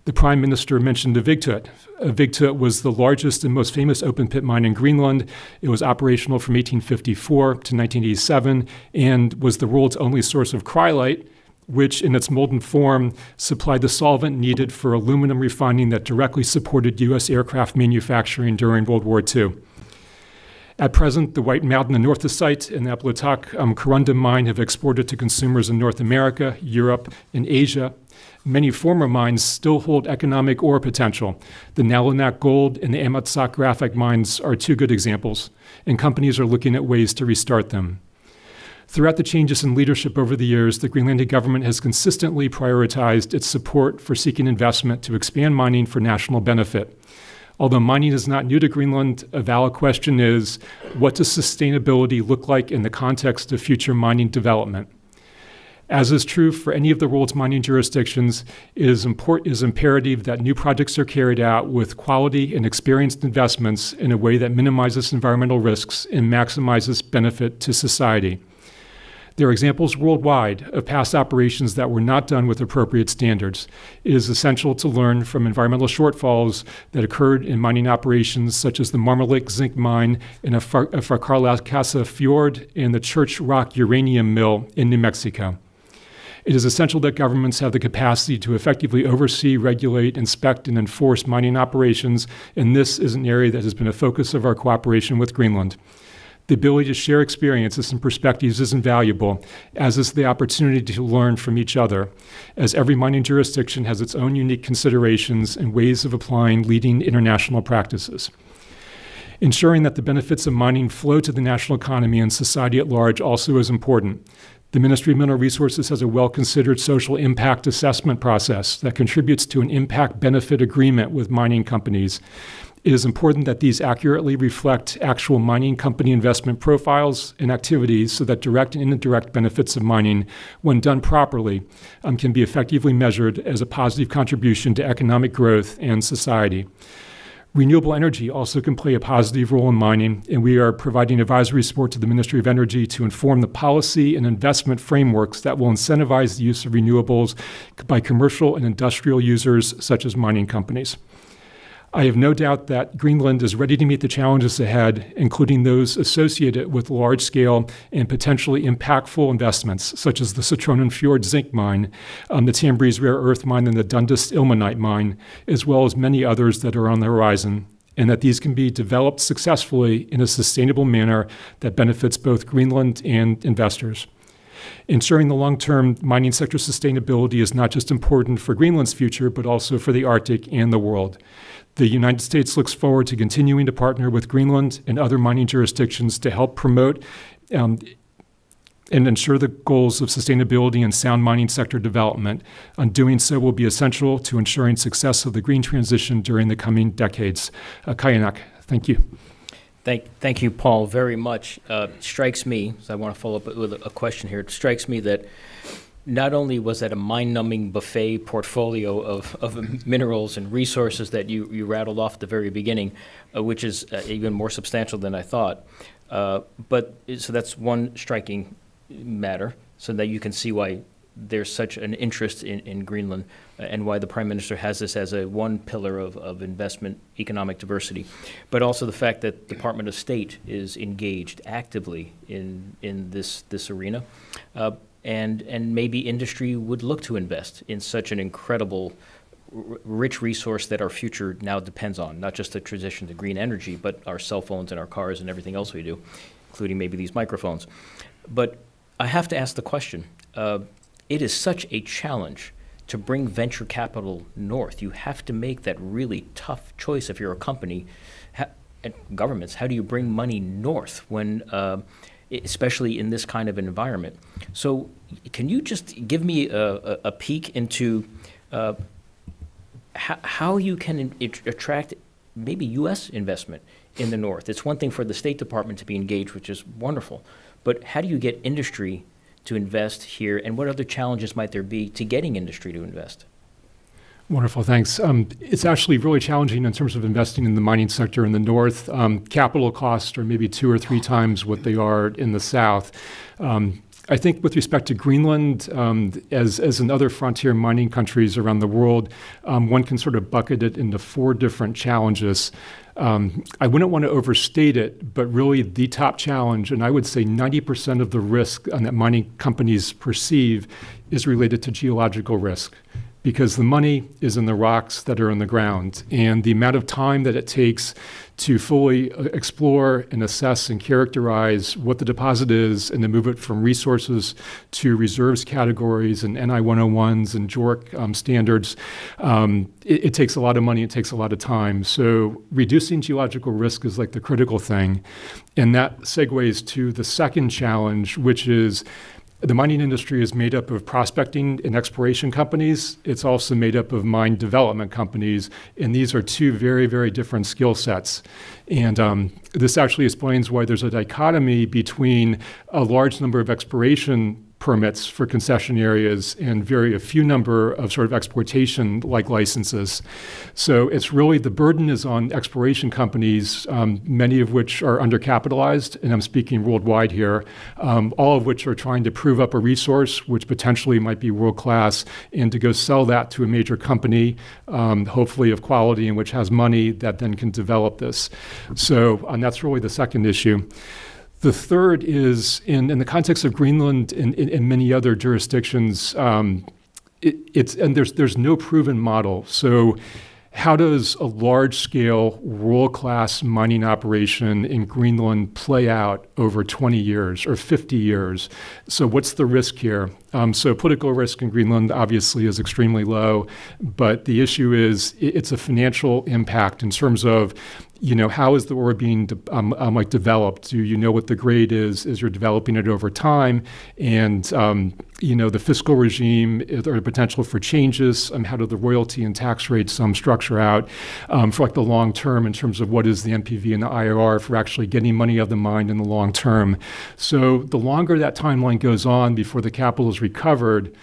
The Prime Minister mentioned Egede. Egede was the largest and most famous open-pit mine in Greenland. It was operational from 1854 to 1987 and was the world's only source of chrylite, which in its molten form supplied the solvent needed for aluminum refining that directly supported U.S. aircraft manufacturing during World War II. At present, the White Mountain and Northesite and the Aplotak corundum mine have exported to consumers in North America, Europe, and Asia. Many former mines still hold economic ore potential. The Nalinak Gold and the Amatsak graphite mines are two good examples, and companies are looking at ways to restart them. Throughout the changes in leadership over the years, the Greenlandic government has consistently prioritized its support for seeking investment to expand mining for national benefit. Although mining is not new to Greenland, a valid question is, what does sustainability look like in the context of future mining development? As is true for any of the world's mining jurisdictions, it is imperative that new projects are carried out with quality and experienced investments in a way that minimizes environmental risks and maximizes benefit to society. There are examples worldwide of past operations that were not done with appropriate standards. It is essential to learn from environmental shortfalls that occurred in mining operations such as the Marmalit zinc mine in a Farkarlakasa fjord and the Church Rock uranium mill in New Mexico. It is essential that governments have the capacity to effectively oversee, regulate, inspect, and enforce mining operations, and this is an area that has been a focus of our cooperation with Greenland. The ability to share experiences and perspectives is invaluable, as is the opportunity to learn from each other, as every mining jurisdiction has its own unique considerations and ways of applying leading international practices. Ensuring that the benefits of mining flow to the national economy and society at large also is important. The Ministry of Mineral Resources has a well-considered social impact assessment process that contributes to an impact-benefit agreement with mining companies. It is important that these accurately reflect actual mining company investment profiles and activities so that direct and indirect benefits of mining, when done properly, can be effectively measured as a positive contribution to economic growth and society. Renewable energy also can play a positive role in mining, and we are providing advisory support to the Ministry of Energy to inform the policy and investment frameworks that will incentivize the use of renewables by commercial and industrial users such as mining companies. I have no doubt that Greenland is ready to meet the challenges ahead, including those associated with large-scale and potentially impactful investments, such as the Citronen Fjord zinc mine, the Tambreez rare earth mine, and the Dundas ilmenite mine, as well as many others that are on the horizon, and that these can be developed successfully in a sustainable manner that benefits both Greenland and investors. Ensuring the long-term mining sector sustainability is not just important for Greenland's future, but also for the Arctic and the world. The United States looks forward to continuing to partner with Greenland and other mining jurisdictions to help promote and ensure the goals of sustainability and sound mining sector development. Doing so will be essential to ensuring success of the green transition during the coming decades. Kayanak, thank you. Thank you, Paul, very much. Strikes me, so I want to follow up with a question here. It strikes me that not only was that a mind-numbing buffet portfolio of minerals and resources that you rattled off at the very beginning, which is even more substantial than I thought, so that's one striking matter, so that you can see why there's such an interest in Greenland and why the Prime Minister has this as one pillar of investment, economic diversity, but also the fact that the Department of State is engaged actively in this arena. And maybe industry would look to invest in such an incredible, rich resource that our future now depends on, not just the transition to green energy, but our cell phones and our cars and everything else we do, including maybe these microphones. But I have to ask the question, it is such a challenge to bring venture capital north. You have to make that really tough choice if you're a company. And governments, how do you bring money north when especially in this kind of environment? So can you just give me a peek into how you can attract maybe U.S. investment in the North? It's one thing for the State Department to be engaged, which is wonderful, but how do you get industry to invest here, and what other challenges might there be to getting industry to invest? Wonderful, thanks. It's actually really challenging in terms of investing in the mining sector in the North. Capital costs are maybe 2 or 3 times what they are in the South. I think with respect to Greenland, as in other frontier mining countries around the world, one can sort of bucket it into 4 different challenges. I wouldn't want to overstate it, but really the top challenge, and I would say 90% of the risk that mining companies perceive is related to geological risk, because the money is in the rocks that are in the ground, and the amount of time that it takes to fully explore and assess and characterize what the deposit is and to move it from resources to reserves categories and NI 101s and JORC standards, it takes a lot of money, it takes a lot of time. So reducing geological risk is like the critical thing. And that segues to the second challenge, which is the mining industry is made up of prospecting and exploration companies. It's also made up of mine development companies, and these are 2 very, very different skill sets. And this actually explains why there's a dichotomy between a large number of exploration permits for concession areas and a few number of sort of exploitation-like licenses. So it's really, the burden is on exploration companies, many of which are undercapitalized, and I'm speaking worldwide here, all of which are trying to prove up a resource which potentially might be world-class, and to go sell that to a major company, hopefully of quality and which has money that then can develop this. So that's really the second issue. The third is, in the context of Greenland and many other jurisdictions, there's no proven model. So how does a large-scale, world-class mining operation in Greenland play out over 20 years or 50 years? So what's the risk here? So political risk in Greenland obviously is extremely low, but the issue is it's a financial impact in terms of, how is the ore being developed? Do you know what the grade is as you're developing it over time? And, the fiscal regime, are there potential for changes? How do the royalty and tax rates structure out for the long term in terms of what is the NPV and the IRR for actually getting money out of the mine in the long term? So the longer that timeline goes on before the capital is recovered,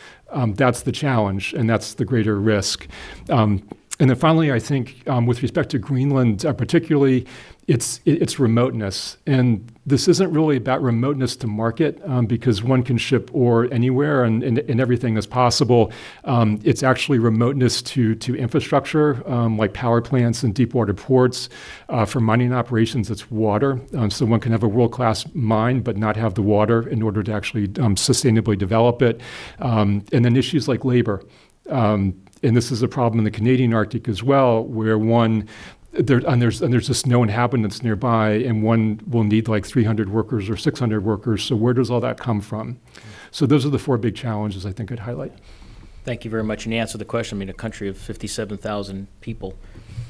that's the challenge, and that's the greater risk. And then finally, I think with respect to Greenland particularly, it's remoteness. And this isn't really about remoteness to market because one can ship ore anywhere and everything is possible. It's actually remoteness to infrastructure like power plants and deep water ports. For mining operations, it's water. So one can have a world-class mine but not have the water in order to actually sustainably develop it. And then issues like labor. And this is a problem in the Canadian Arctic as well, where there's just no inhabitants nearby, and one will need like 300 workers or 600 workers. So where does all that come from? So those are the 4 big challenges I think I'd highlight. Thank you very much. And you answered the question. A country of 57,000 people,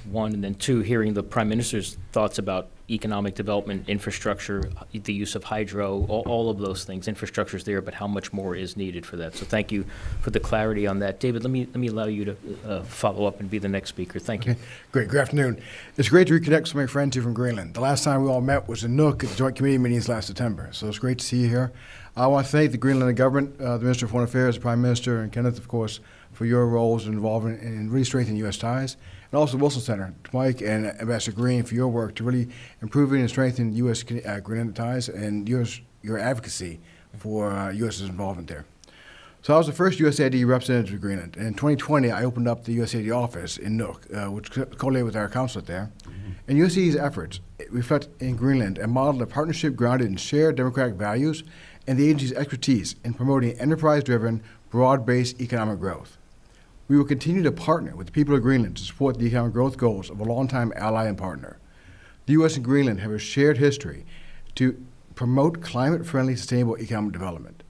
1, and then 2, hearing the Prime Minister's thoughts about economic development, infrastructure, the use of hydro, all of those things. Infrastructure is there, but how much more is needed for that? So thank you for the clarity on that. David, let me allow you to follow up and be the next speaker. Thank you. Great. Good afternoon. It's great to reconnect with my friends here from Greenland. The last time we all met was in Nuuk at the Joint Committee meetings last September, so it's great to see you here. I want to thank the Greenland government, the Minister of Foreign Affairs, the Prime Minister, and Kenneth, of course, for your roles and involvement in really strengthening U.S. ties, and also the Wilson Center, to Mike and Ambassador Green for your work to really improving and strengthening U.S. Greenland ties and your advocacy for U.S.'s involvement there. So I was the first USAID representative to Greenland. And in 2020, I opened up the USAID office in Nuuk, which collaborated with our consulate there. And USAID's efforts reflect in Greenland a model of partnership grounded in shared democratic values and the agency's expertise in promoting enterprise-driven, broad-based economic growth. We will continue to partner with the people of Greenland to support the economic growth goals of a longtime ally and partner. The U.S. and Greenland have a shared history to promote climate-friendly, sustainable economic development.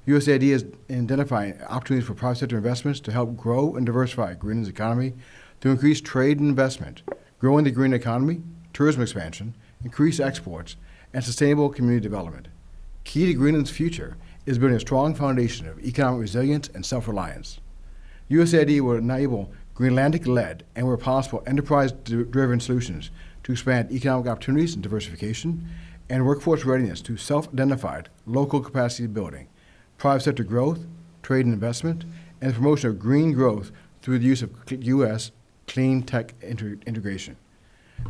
USAID is identifying opportunities for private sector investments to help grow and diversify Greenland's economy, to increase trade and investment, growing the green economy, tourism expansion, increase exports, and sustainable community development. Key to Greenland's future is building a strong foundation of economic resilience and self-reliance. USAID will enable Greenlandic-led and, where possible, enterprise-driven solutions to expand economic opportunities and diversification, and workforce readiness to self-identified local capacity building, private sector growth, trade and investment, and the promotion of green growth through the use of U.S. clean tech integration.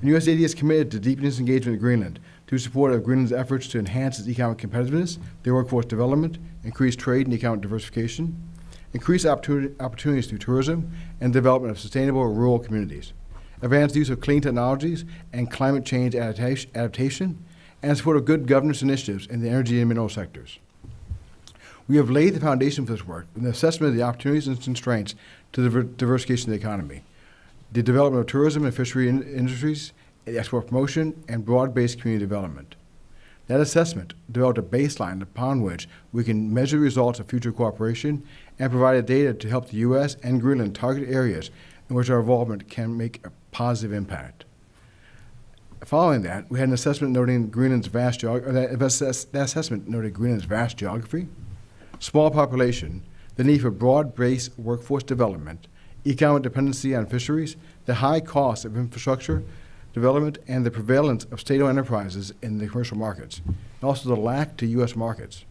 And USAID is committed to deepening its engagement with Greenland to support of Greenland's efforts to enhance its economic competitiveness, their workforce development, increase trade and economic diversification, increase opportunities through tourism, and development of sustainable rural communities, advance the use of clean technologies and climate change adaptation, and support of good governance initiatives in the energy and mineral sectors. We have laid the foundation for this work with an assessment of the opportunities and constraints to the diversification of the economy, the development of tourism and fishery industries, export promotion, and broad-based community development. That assessment developed a baseline upon which we can measure the results of future cooperation and provided data to help the U.S. and Greenland target areas in which our involvement can make a positive impact. Following that, we had an assessment noting Greenland's vast geography, small population, the need for broad-based workforce development, economic dependency on fisheries, the high cost of infrastructure development, and the prevalence of state-owned enterprises in the commercial markets, and also the lack to U.S. markets.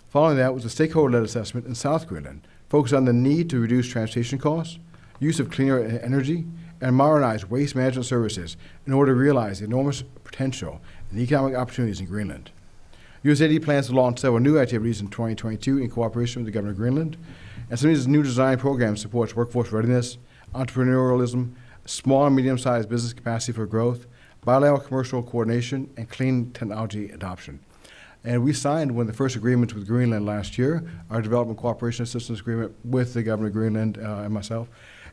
Following that was a stakeholder-led assessment in South Greenland, focused on the need to reduce transportation costs, use of cleaner energy, and modernize waste management services in order to realize the enormous potential and economic opportunities in Greenland. USAID plans to launch several new activities in 2022 in cooperation with the government of Greenland, and some of these new design programs support workforce readiness, entrepreneurialism, small and medium-sized business capacity for growth, bilateral commercial coordination, and clean technology adoption. And we signed one of the first agreements with Greenland last year, our Development Cooperation Assistance Agreement with the government of Greenland and myself.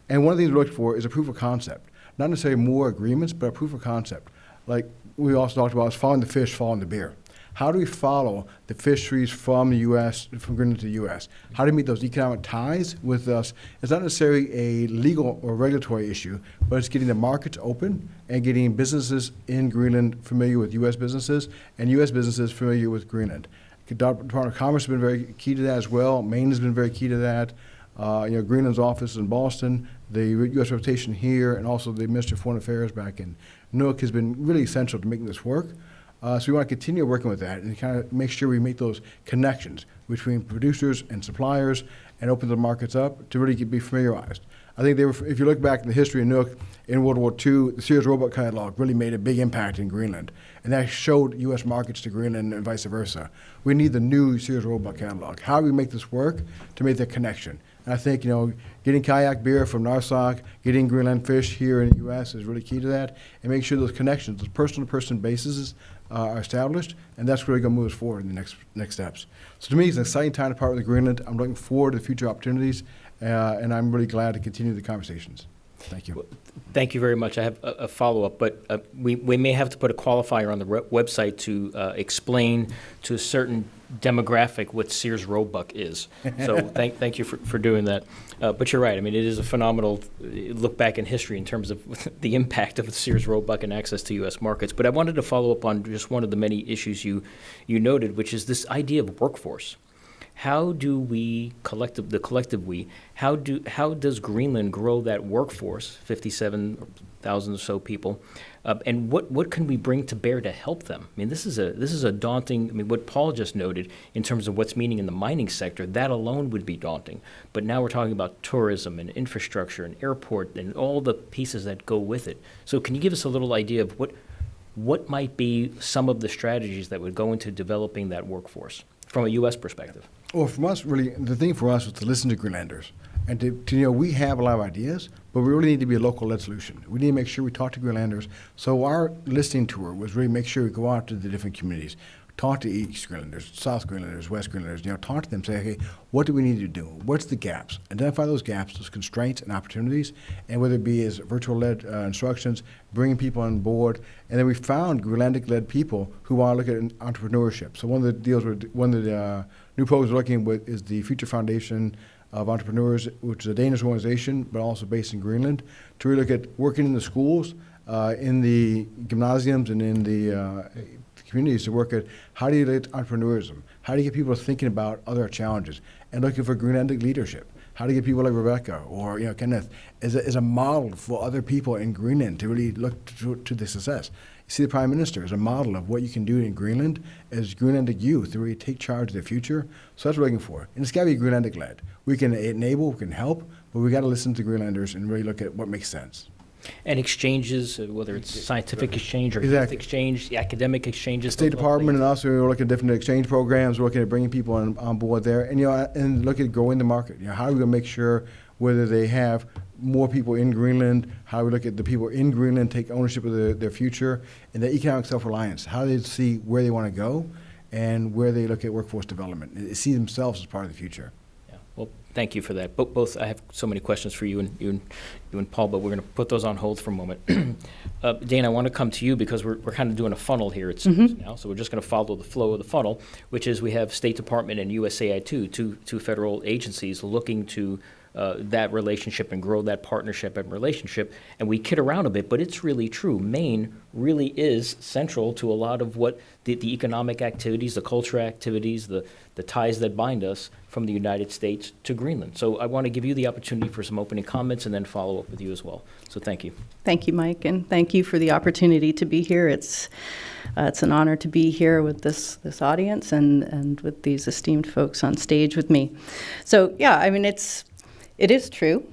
And one of the things we looked for is a proof of concept. Not necessarily more agreements, but a proof of concept. Like we also talked about, is following the fish, following the beer. How do we follow the fisheries from the U.S., from Greenland to the U.S.? How do we meet those economic ties with us? It's not necessarily a legal or regulatory issue, but it's getting the markets open and getting businesses in Greenland familiar with U.S. businesses and U.S. businesses familiar with Greenland. The Department of Commerce has been very key to that as well. Maine has been very key to that. Greenland's office in Boston, the U.S. representation here, and also the Minister of Foreign Affairs back in Nuuk has been really essential to making this work. So we want to continue working with that and kind of make sure we make those connections between producers and suppliers and open the markets up to really be familiarized. I think if you look back in the history of Nuuk in World War II, the Sears Roebuck catalog really made a big impact in Greenland, and that showed U.S. markets to Greenland and vice versa. We need the new Sears Roebuck catalog. How do we make this work to make that connection? And I think, getting kayak beer from Narsaq, getting Greenland fish here in the U.S. is really key to that, and make sure those connections, those person-to-person bases are established, and that's really going to move us forward in the next steps. So to me, it's an exciting time to partner with Greenland. I'm looking forward to the future opportunities, and I'm really glad to continue the conversations. Thank you. Thank you very much. I have a follow-up, but we may have to put a qualifier on the website to explain to a certain demographic what Sears Roebuck is. So thank you for doing that. But you're right. I mean, it is a phenomenal look back in history in terms of the impact of Sears Roebuck and access to U.S. markets. But I wanted to follow up on just one of the many issues you noted, which is this idea of workforce. How do we, the collective we, how does Greenland grow that workforce, 57,000 or so people, and what can we bring to bear to help them? I mean, this is a daunting. I mean, what Paul just noted in terms of what's meaning in the mining sector, that alone would be daunting. But now we're talking about tourism and infrastructure and airport and all the pieces that go with it. So can you give us a little idea of what might be some of the strategies that would go into developing that workforce from a U.S. perspective? Well, from us, really, the thing for us was to listen to Greenlanders. And to we have a lot of ideas, but we really need to be a local-led solution. We need to make sure we talk to Greenlanders. So our listening tour was really make sure we go out to the different communities, talk to East Greenlanders, South Greenlanders, West Greenlanders, talk to them, say, okay, what do we need to do? What's the gaps? Identify those gaps, those constraints and opportunities, and whether it be as virtual-led instructions, bringing people on board. And then we found Greenlandic-led people who want to look at entrepreneurship. So one of the deals, one of the new programs we're looking with is the Future Foundation of Entrepreneurs, which is a Danish organization, but also based in Greenland, to really look at working in the schools, in the gymnasiums, and in the communities to work at how do you lead entrepreneurism, how do you get people thinking about other challenges, and looking for Greenlandic leadership. How to get people like Rebecca or Kenneth as a model for other people in Greenland to really look to the success. You see the Prime Minister as a model of what you can do in Greenland as Greenlandic youth to really take charge of their future. So that's what we're looking for. And it's got to be Greenlandic-led. We can enable, we can help, but we got to listen to Greenlanders and really look at what makes sense. And exchanges, whether it's scientific exchange or youth Exactly. exchange, academic exchanges. State Department and us, we're looking at different exchange programs, we're looking at bringing people on board there, and and look at growing the market. How are we going to make sure whether they have more people in Greenland, how we look at the people in Greenland take ownership of their future, and their economic self-reliance, how they see where they want to go, and where they look at workforce development, and see themselves as part of the future. Well, thank you for that. Both, I have so many questions for you and Paul, but we're going to put those on hold for a moment. Dana, I want to come to you because we're kind of doing a funnel here it seems now. So we're just going to follow the flow of the funnel, which is we have State Department and USAID, two federal agencies looking to that relationship and grow that partnership and relationship. And we kid around a bit, but it's really true. Maine really is central to a lot of what the economic activities, the cultural activities, the ties that bind us from the United States to Greenland. So I want to give you the opportunity for some opening comments and then follow up with you as well. So thank you. Thank you, Mike, and thank you for the opportunity to be here. It's an honor to be here with this audience and with these esteemed folks on stage with me. So yeah, I mean, it is true.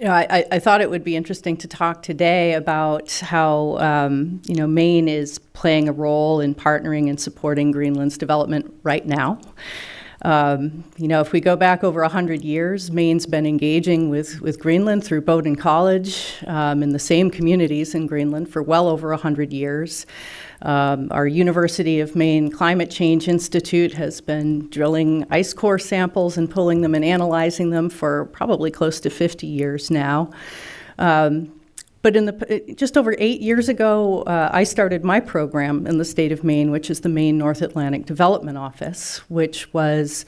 I thought it would be interesting to talk today about how Maine is playing a role in partnering and supporting Greenland's development right now. If we go back over 100 years, Maine's been engaging with Greenland through Bowdoin College in the same communities in Greenland for well over 100 years. Our University of Maine Climate Change Institute has been drilling ice core samples and pulling them and analyzing them for probably close to 50 years now. But just over 8 years ago, I started my program in the state of Maine, which is the Maine North Atlantic Development Office, which was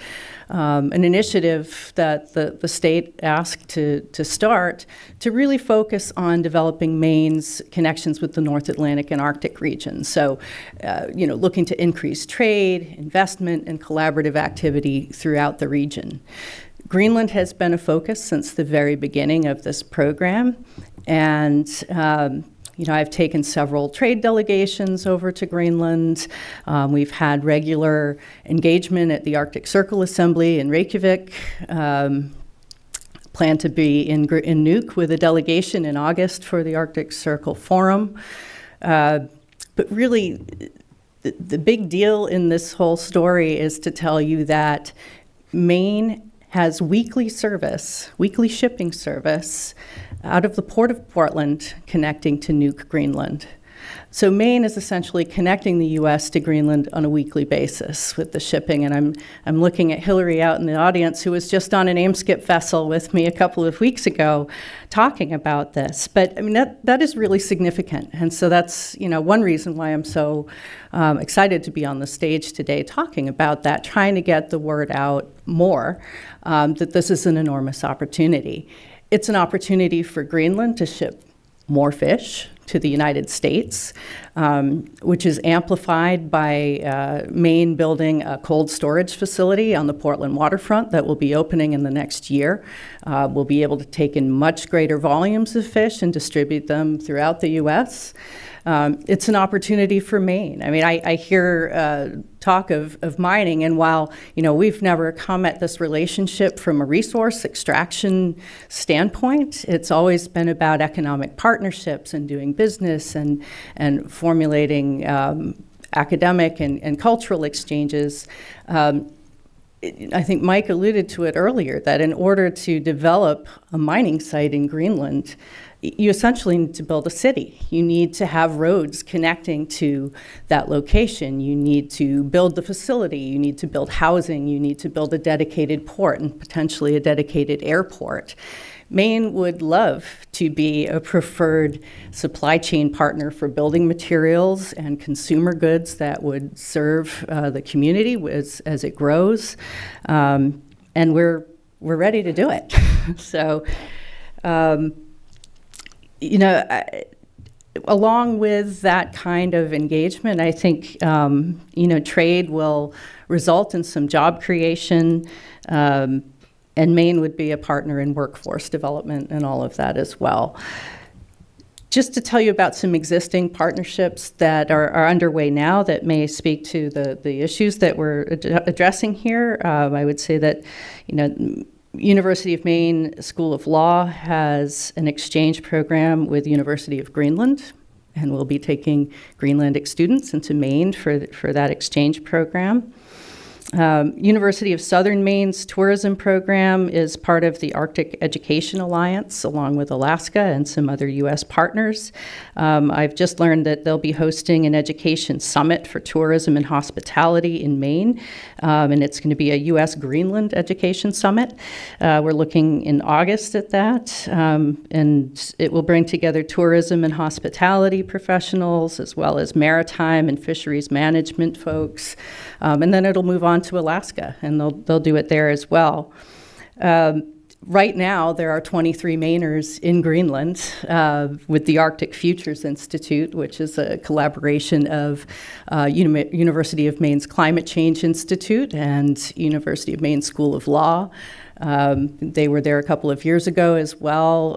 an initiative that the state asked to start to really focus on developing Maine's connections with the North Atlantic and Arctic regions. So, looking to increase trade, investment, and collaborative activity throughout the region. Greenland has been a focus since the very beginning of this program. And, I've taken several trade delegations over to Greenland. We've had regular engagement at the Arctic Circle Assembly in Reykjavik. Plan to be in Nuuk with a delegation in August for the Arctic Circle Forum. But really, the big deal in this whole story is to tell you that Maine has weekly shipping service out of the Port of Portland connecting to Nuuk, Greenland. So Maine is essentially connecting the U.S. to Greenland on a weekly basis with the shipping. And I'm looking at Hillary out in the audience, who was just on an AIM-SCIP vessel with me a couple of weeks ago talking about this. But I mean, that is really significant. And so that's, one reason why I'm so excited to be on the stage today talking about that, trying to get the word out more, that this is an enormous opportunity. It's an opportunity for Greenland to ship more fish to the United States, which is amplified by Maine building a cold storage facility on the Portland waterfront that will be opening in the next year. We'll be able to take in much greater volumes of fish and distribute them throughout the U.S. It's an opportunity for Maine. I mean, I hear talk of mining, and while we've never come at this relationship from a resource extraction standpoint, it's always been about economic partnerships and doing business and formulating academic and cultural exchanges. I think Mike alluded to it earlier, that in order to develop a mining site in Greenland, you essentially need to build a city. You need to have roads connecting to that location. You need to build the facility. You need to build housing. You need to build a dedicated port and potentially a dedicated airport. Maine would love to be a preferred supply chain partner for building materials and consumer goods that would serve the community as it grows. And we're ready to do it. So, along with that kind of engagement, I think, trade will result in some job creation, and Maine would be a partner in workforce development and all of that as well. Just to tell you about some existing partnerships that are underway now that may speak to the issues that we're addressing here, I would say that, University of Maine School of Law has an exchange program with University of Greenland, and we'll be taking Greenlandic students into Maine for that exchange program. University of Southern Maine's tourism program is part of the Arctic Education Alliance, along with Alaska and some other U.S. partners. I've just learned that they'll be hosting an education summit for tourism and hospitality in Maine, and it's going to be a U.S.-Greenland education summit. We're looking in August at that, and it will bring together tourism and hospitality professionals, as well as maritime and fisheries management folks, and then it'll move on to Alaska, and they'll do it there as well. Right now, there are 23 Mainers in Greenland with the Arctic Futures Institute, which is a collaboration of University of Maine's Climate Change Institute and University of Maine School of Law. They were there a couple of years ago as well,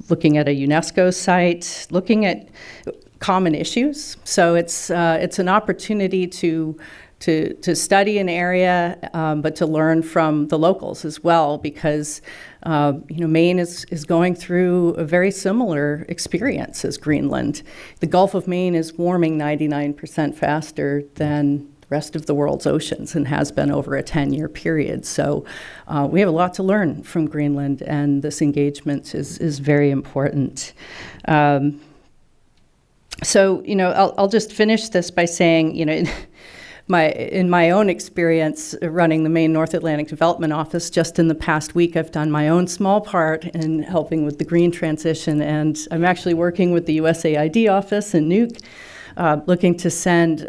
looking at a UNESCO site, looking at common issues. So it's an opportunity to study an area, but to learn from the locals as well, because Maine is going through a very similar experience as Greenland. The Gulf of Maine is warming 99% faster than the rest of the world's oceans, and has been over a 10-year period. So we have a lot to learn from Greenland, and this engagement is very important. So I'll just finish this by saying, in my own experience running the Maine North Atlantic Development Office, just in the past week, I've done my own small part in helping with the green transition, and I'm actually working with the USAID office in Nuuk, looking to send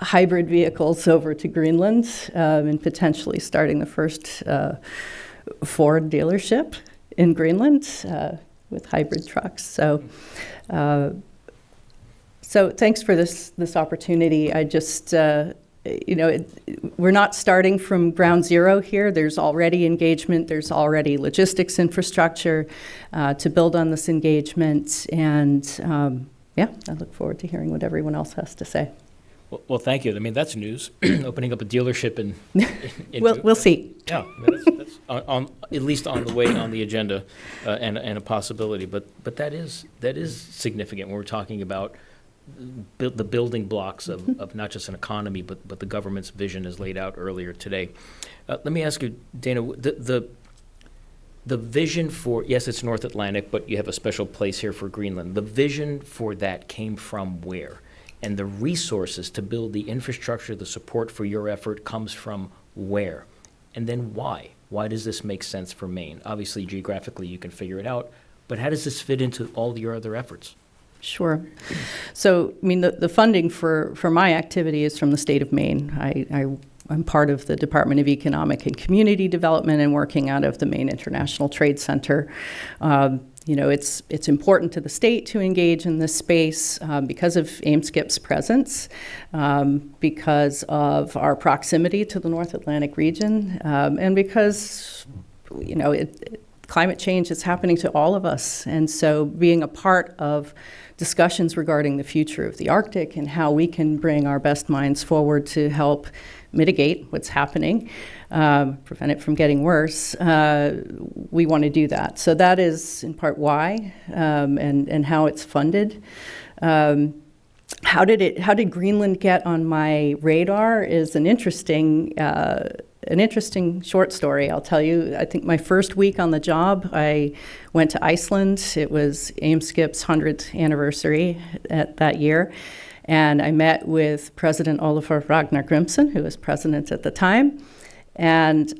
hybrid vehicles over to Greenland, and potentially starting the first Ford dealership in Greenland with hybrid trucks. So thanks for this opportunity. I just, we're not starting from ground zero here. There's already engagement. There's already logistics infrastructure to build on this engagement. And I look forward to hearing what everyone else has to say. Well, thank you. I mean, that's news. Opening up a dealership in we'll see. Yeah, I mean, that's on at least on the way on the agenda, and a possibility. But that is significant when we're talking about the building blocks of not just an economy, but the government's vision as laid out earlier today. Let me ask you, Dana, the vision for, yes, it's North Atlantic, but you have a special place here for Greenland. The vision for that came from where? And the resources to build the infrastructure, the support for your effort comes from where? And then why? Why does this make sense for Maine? Obviously, geographically, you can figure it out, but how does this fit into all your other efforts? Sure. So, I mean, the funding for my activity is from the state of Maine. I'm part of the Department of Economic and Community Development and working out of the Maine International Trade Center. You know, it's important to the state to engage in this space because of AIM-SCIP's presence, because of our proximity to the North Atlantic region, and because, you know, climate change is happening to all of us. And so being a part of discussions regarding the future of the Arctic and how we can bring our best minds forward to help mitigate what's happening, prevent it from getting worse, we want to do that. So that is in part why and how it's funded. How did Greenland get on my radar is an interesting short story, I'll tell you. I think my first week on the job, I went to Iceland. It was AIM-SCIP's 100th anniversary that year. And I met with President Olafur Ragnar Grimsson, who was president at the time. And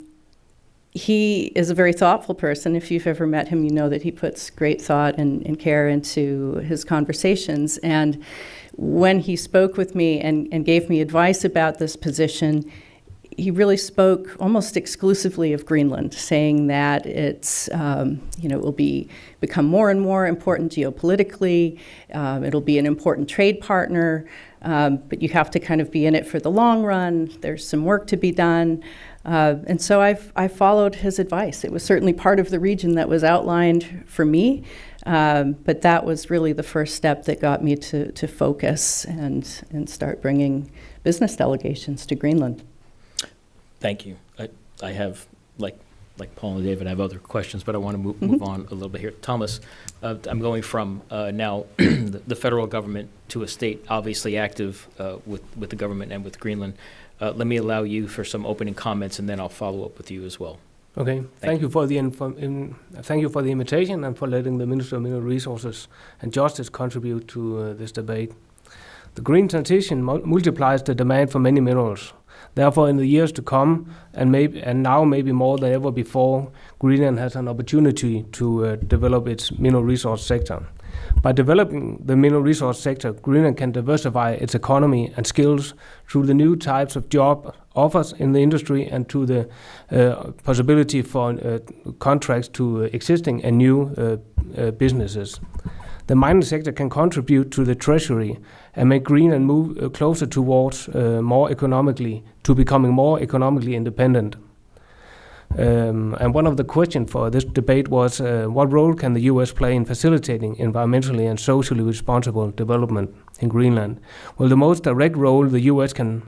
he is a very thoughtful person. If you've ever met him, you know that he puts great thought and care into his conversations. And when he spoke with me and gave me advice about this position, he really spoke almost exclusively of Greenland, saying that it's, it will become more and more important geopolitically. It'll be an important trade partner, but you have to kind of be in it for the long run. There's some work to be done. And so I followed his advice. It was certainly part of the region that was outlined for me, but that was really the first step that got me to focus and start bringing business delegations to Greenland. Thank you. I have, like Paul and David, I have other questions, but I want to move on a little bit here. Thomas, I'm going from now the federal government to a state obviously active with the government and with Greenland. Let me allow you for some opening comments, and then I'll follow up with you as well. Okay. Thank you for the invitation and for letting the Minister of Mineral Resources and Justice contribute to this debate. The green transition multiplies the demand for many minerals. Therefore, in the years to come, and now maybe more than ever before, Greenland has an opportunity to develop its mineral resource sector. By developing the mineral resource sector, Greenland can diversify its economy and skills through the new types of job offers in the industry and to the possibility for contracts to existing and new businesses. The mining sector can contribute to the treasury and make Greenland move closer towards becoming more economically independent. And one of the questions for this debate was, what role can the U.S. play in facilitating environmentally and socially responsible development in Greenland? Well, the most direct role the U.S. can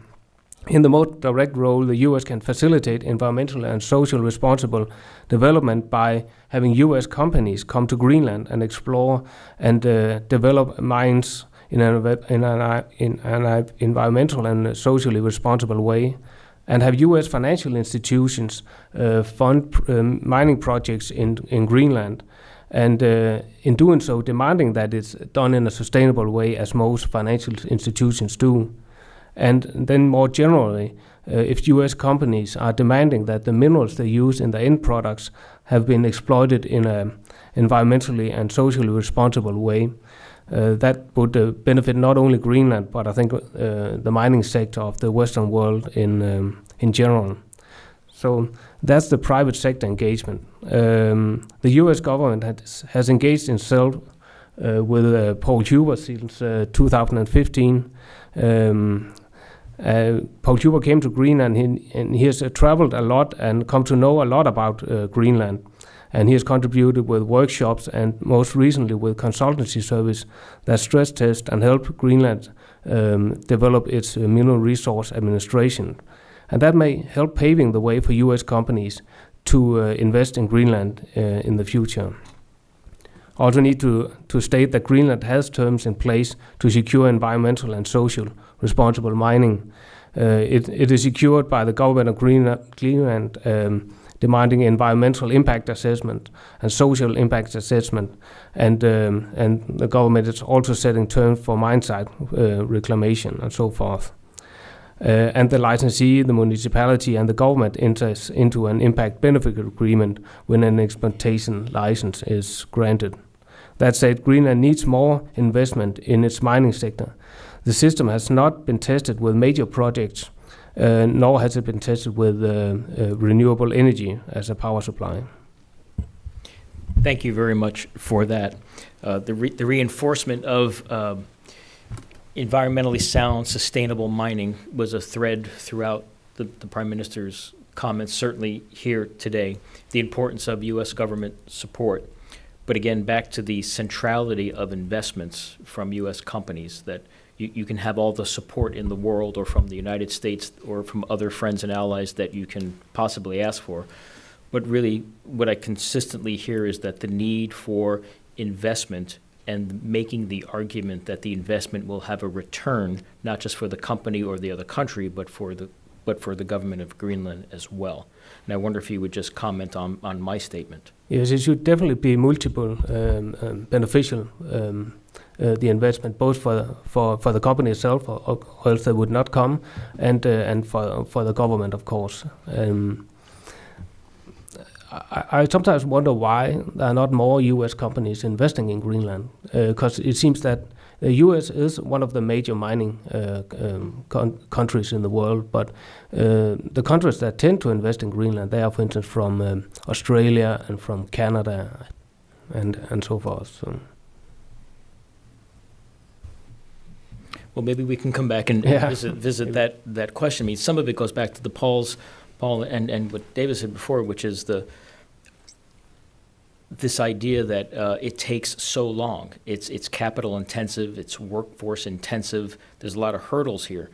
facilitate environmental and social responsible development by having U.S. companies come to Greenland and explore and develop mines in an environmental and socially responsible way, and have U.S. financial institutions fund mining projects in Greenland, and in doing so demanding that it's done in a sustainable way, as most financial institutions do. And then more generally, if U.S. companies are demanding that the minerals they use in the end products have been exploited in an environmentally and socially responsible way, that would benefit not only Greenland, but I think the mining sector of the Western world in general. So that's the private sector engagement. The U.S. government has engaged itself with Paul Huber since 2015. Paul Huber came to Greenland and he has traveled a lot and come to know a lot about Greenland. And he has contributed with workshops and most recently with consultancy service that stress test and help Greenland develop its mineral resource administration. And that may help paving the way for U.S. companies to invest in Greenland in the future. Also need to state that Greenland has terms in place to secure environmental and social responsible mining. It is secured by the government of Greenland demanding environmental impact assessment and social impact assessment, and the government is also setting terms for mine site reclamation and so forth. And the licensee, the municipality, and the government enters into an impact benefit agreement when an exploitation license is granted. That said, Greenland needs more investment in its mining sector. The system has not been tested with major projects, nor has it been tested with renewable energy as a power supply. Thank you very much for that. The reinforcement of environmentally sound, sustainable mining was a thread throughout the Prime Minister's comments, certainly here today. The importance of U.S. government support. But again, back to the centrality of investments from U.S. companies, that you can have all the support in the world or from the United States or from other friends and allies that you can possibly ask for. But really, what I consistently hear is that the need for investment and making the argument that the investment will have a return, not just for the company or the other country, but for the government of Greenland as well. And I wonder if you would just comment on my statement. Yes, it should definitely be multiple beneficial, the investment, both for the company itself, or else they would not come, and for the government, of course. I sometimes wonder why there are not more U.S. companies investing in Greenland, because it seems that the U.S. is one of the major mining countries in the world, but the countries that tend to invest in Greenland, they are, for instance, from Australia and from Canada and so forth. So. Well, maybe we can come back and visit that question. I mean, some of it goes back to Paul and what David said before, which is this idea that it takes so long. It's capital intensive, it's workforce intensive. There's a lot of hurdles here,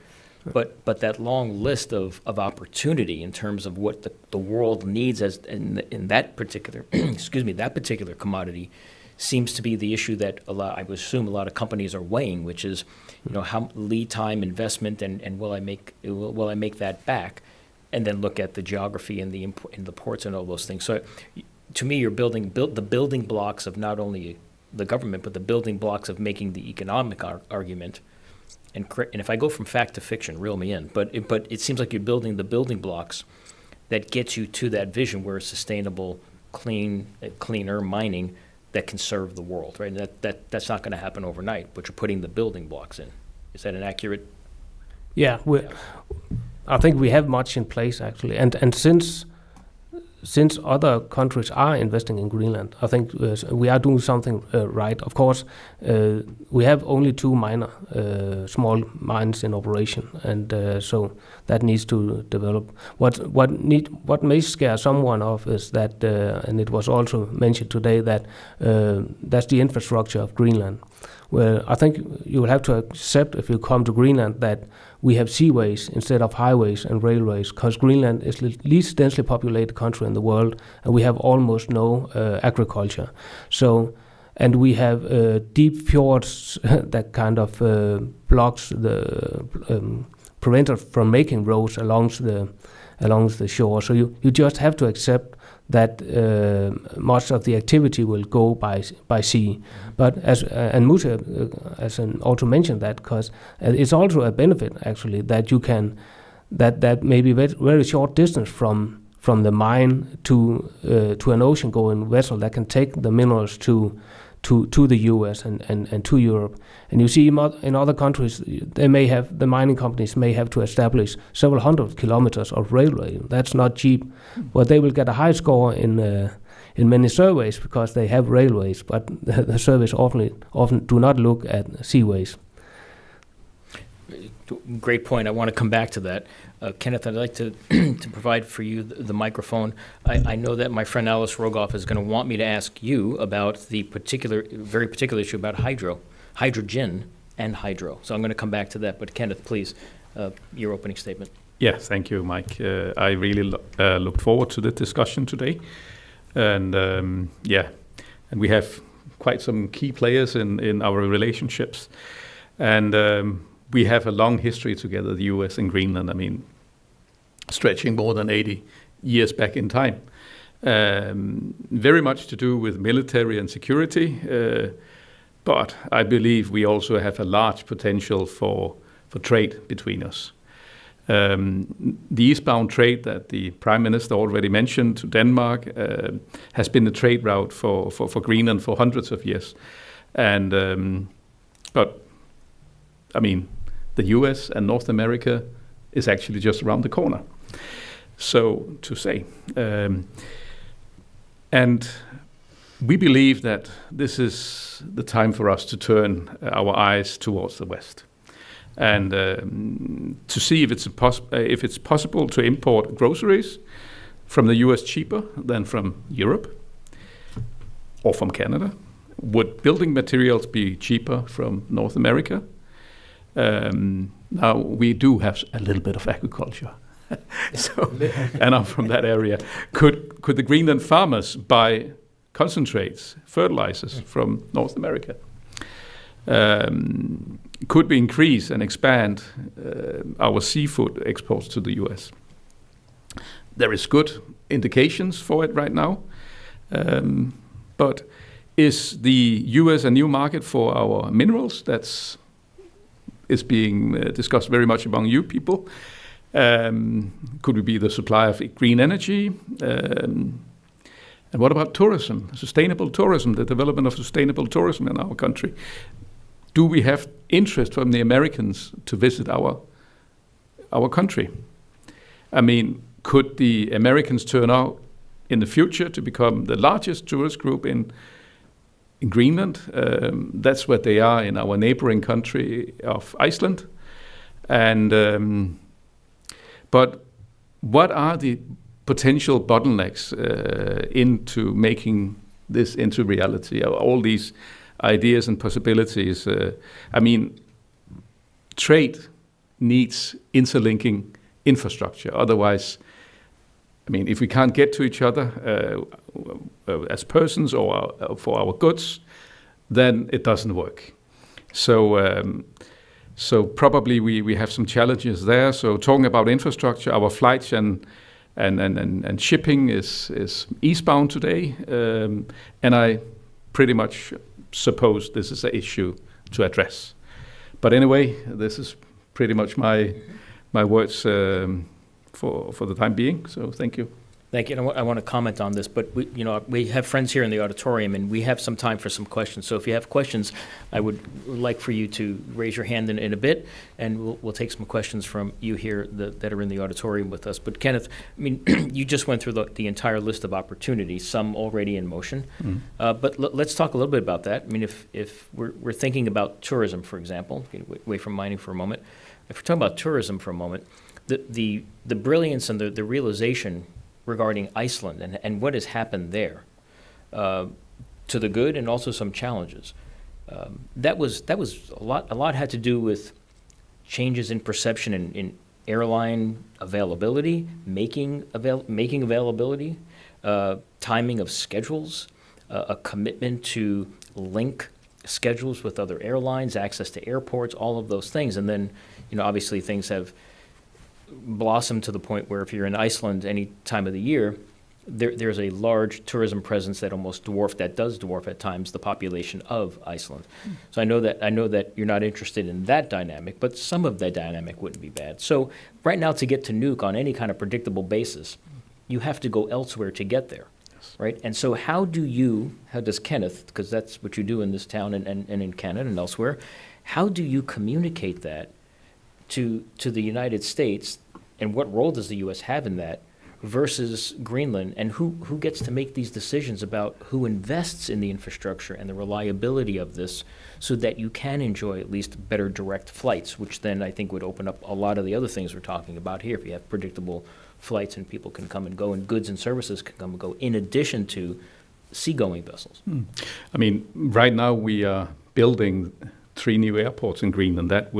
but that long list of opportunity in terms of what the world needs as in that particular that particular commodity seems to be the issue that I would assume a lot of companies are weighing, which is, how lead time, investment, and will I make that back, and then look at the geography and the ports and all those things. So, to me, you're building the building blocks of not only the government, but the building blocks of making the economic argument. And if I go from fact to fiction, reel me in. But it seems like you're building the building blocks that gets you to that vision where sustainable, cleaner mining that can serve the world, right? And that's not going to happen overnight, but you're putting the building blocks in. Is that an accurate? Yeah, I think we have much in place actually, and since other countries are investing in Greenland, I think we are doing something right. Of course, we have only 2 minor small mines in operation, and so that needs to develop. What may scare someone off is that, and it was also mentioned today, that that's the infrastructure of Greenland. Well, I think you will have to accept, if you come to Greenland, that we have seaways instead of highways and railways, because Greenland is the least densely populated country in the world, and we have almost no agriculture. So, and we have deep fjords that kind of blocks prevent us from making roads along the shore. So you just have to accept that much of the activity will go by sea. But and Múte as also mentioned that, because it's also a benefit actually that you can that may be very short distance from the mine to an ocean-going vessel that can take the minerals to the U.S. and to Europe. And you see in other countries, the mining companies may have to establish several hundred kilometers of railway. That's not cheap, but they will get a high score in many surveys because they have railways, but the surveys often do not look at seaways. Great point. I want to come back to that. Kenneth, I'd like to provide for you the microphone. I know that my friend Alice Rogoff is going to want me to ask you about the very particular issue about hydrogen and hydro. So I'm going to come back to that. But Kenneth, please, your opening statement. Yeah, thank you, Mike. I really look forward to the discussion today. And and we have quite some key players in our relationships. And we have a long history together, the U.S. and Greenland. I mean, stretching more than 80 years back in time. Very much to do with military and security, but I believe we also have a large potential for trade between us. The eastbound trade that the Prime Minister already mentioned to Denmark has been a trade route for Greenland for hundreds of years. And but I mean, the US and North America is actually just around the corner, so to say. And we believe that this is the time for us to turn our eyes towards the West and to see if it's possible to import groceries from the US cheaper than from Europe or from Canada. Would building materials be cheaper from North America? Now, we do have a little bit of agriculture. And I'm from that area. Could the Greenland farmers buy concentrates, fertilizers from North America? Could we increase and expand our seafood exports to the US? There is good indications for it right now. But is the US a new market for our minerals? That's is being discussed very much among you people. Could we be the supplier of green energy? And what about tourism, sustainable tourism, the development of sustainable tourism in our country? Do we have interest from the Americans to visit our country? I mean, could the Americans turn out in the future to become the largest tourist group in Greenland? That's what they are in our neighboring country of Iceland. And but what are the potential bottlenecks into making this into reality? All these ideas and possibilities. I mean, trade needs interlinking infrastructure. Otherwise, I mean, if we can't get to each other as persons or for our goods, then it doesn't work. So probably we have some challenges there. So talking about infrastructure, our flights and shipping is eastbound today, and I pretty much suppose this is an issue to address. But anyway, this is pretty much my words for the time being. So thank you. Thank you. And I want to comment on this, but we have friends here in the auditorium, and we have some time for some questions. So if you have questions, I would like for you to raise your hand in a bit, and we'll take some questions from you here that are in the auditorium with us. But Kenneth, I mean, you just went through the entire list of opportunities, some already in motion. But let's talk a little bit about that. I mean, if we're thinking about tourism, for example, away from mining for a moment. If we're talking about tourism for a moment, the brilliance and the realization regarding Iceland and what has happened there, to the good and also some challenges. That was a lot had to do with changes in perception in airline availability, making availability, timing of schedules, a commitment to link schedules with other airlines, access to airports, all of those things. And then, obviously things have blossomed to the point where if you're in Iceland any time of the year, there's a large tourism presence that does dwarf at times the population of Iceland. So I know that you're not interested in that dynamic, but some of that dynamic wouldn't be bad. So right now, to get to Nuuk on any kind of predictable basis, you have to go elsewhere to get there, right? And so how does Kenneth, because that's what you do in this town and in Canada and elsewhere, how do you communicate that to the United States, and what role does the U.S. have in that versus Greenland, and who gets to make these decisions about who invests in the infrastructure and the reliability of this so that you can enjoy at least better direct flights, which then I think would open up a lot of the other things we're talking about here. If you have predictable flights and people can come and go and goods and services can come and go in addition to seagoing vessels. I mean, right now we are building 3 new airports in Greenland. That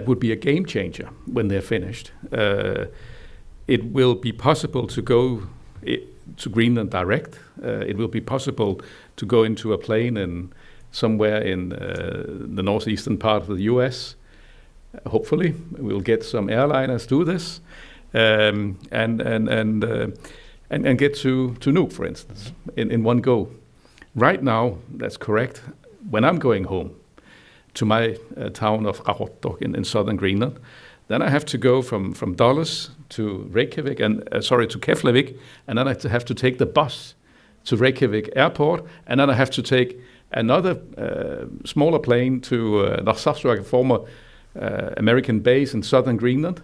would be a game changer when they're finished. It will be possible to go to Greenland direct. It will be possible to go into a plane somewhere in the northeastern part of the U.S. Hopefully, we'll get some airliners do this. and get to Nuuk, for instance, in one go. Right now, that's correct. When I'm going home to my town of Qaqortoq in southern Greenland, then I have to go from Dulles to Reykjavik to Keflavik, and then I have to take the bus to Reykjavik airport, and then I have to take another smaller plane to Narsarsuaq, a former American base in southern Greenland,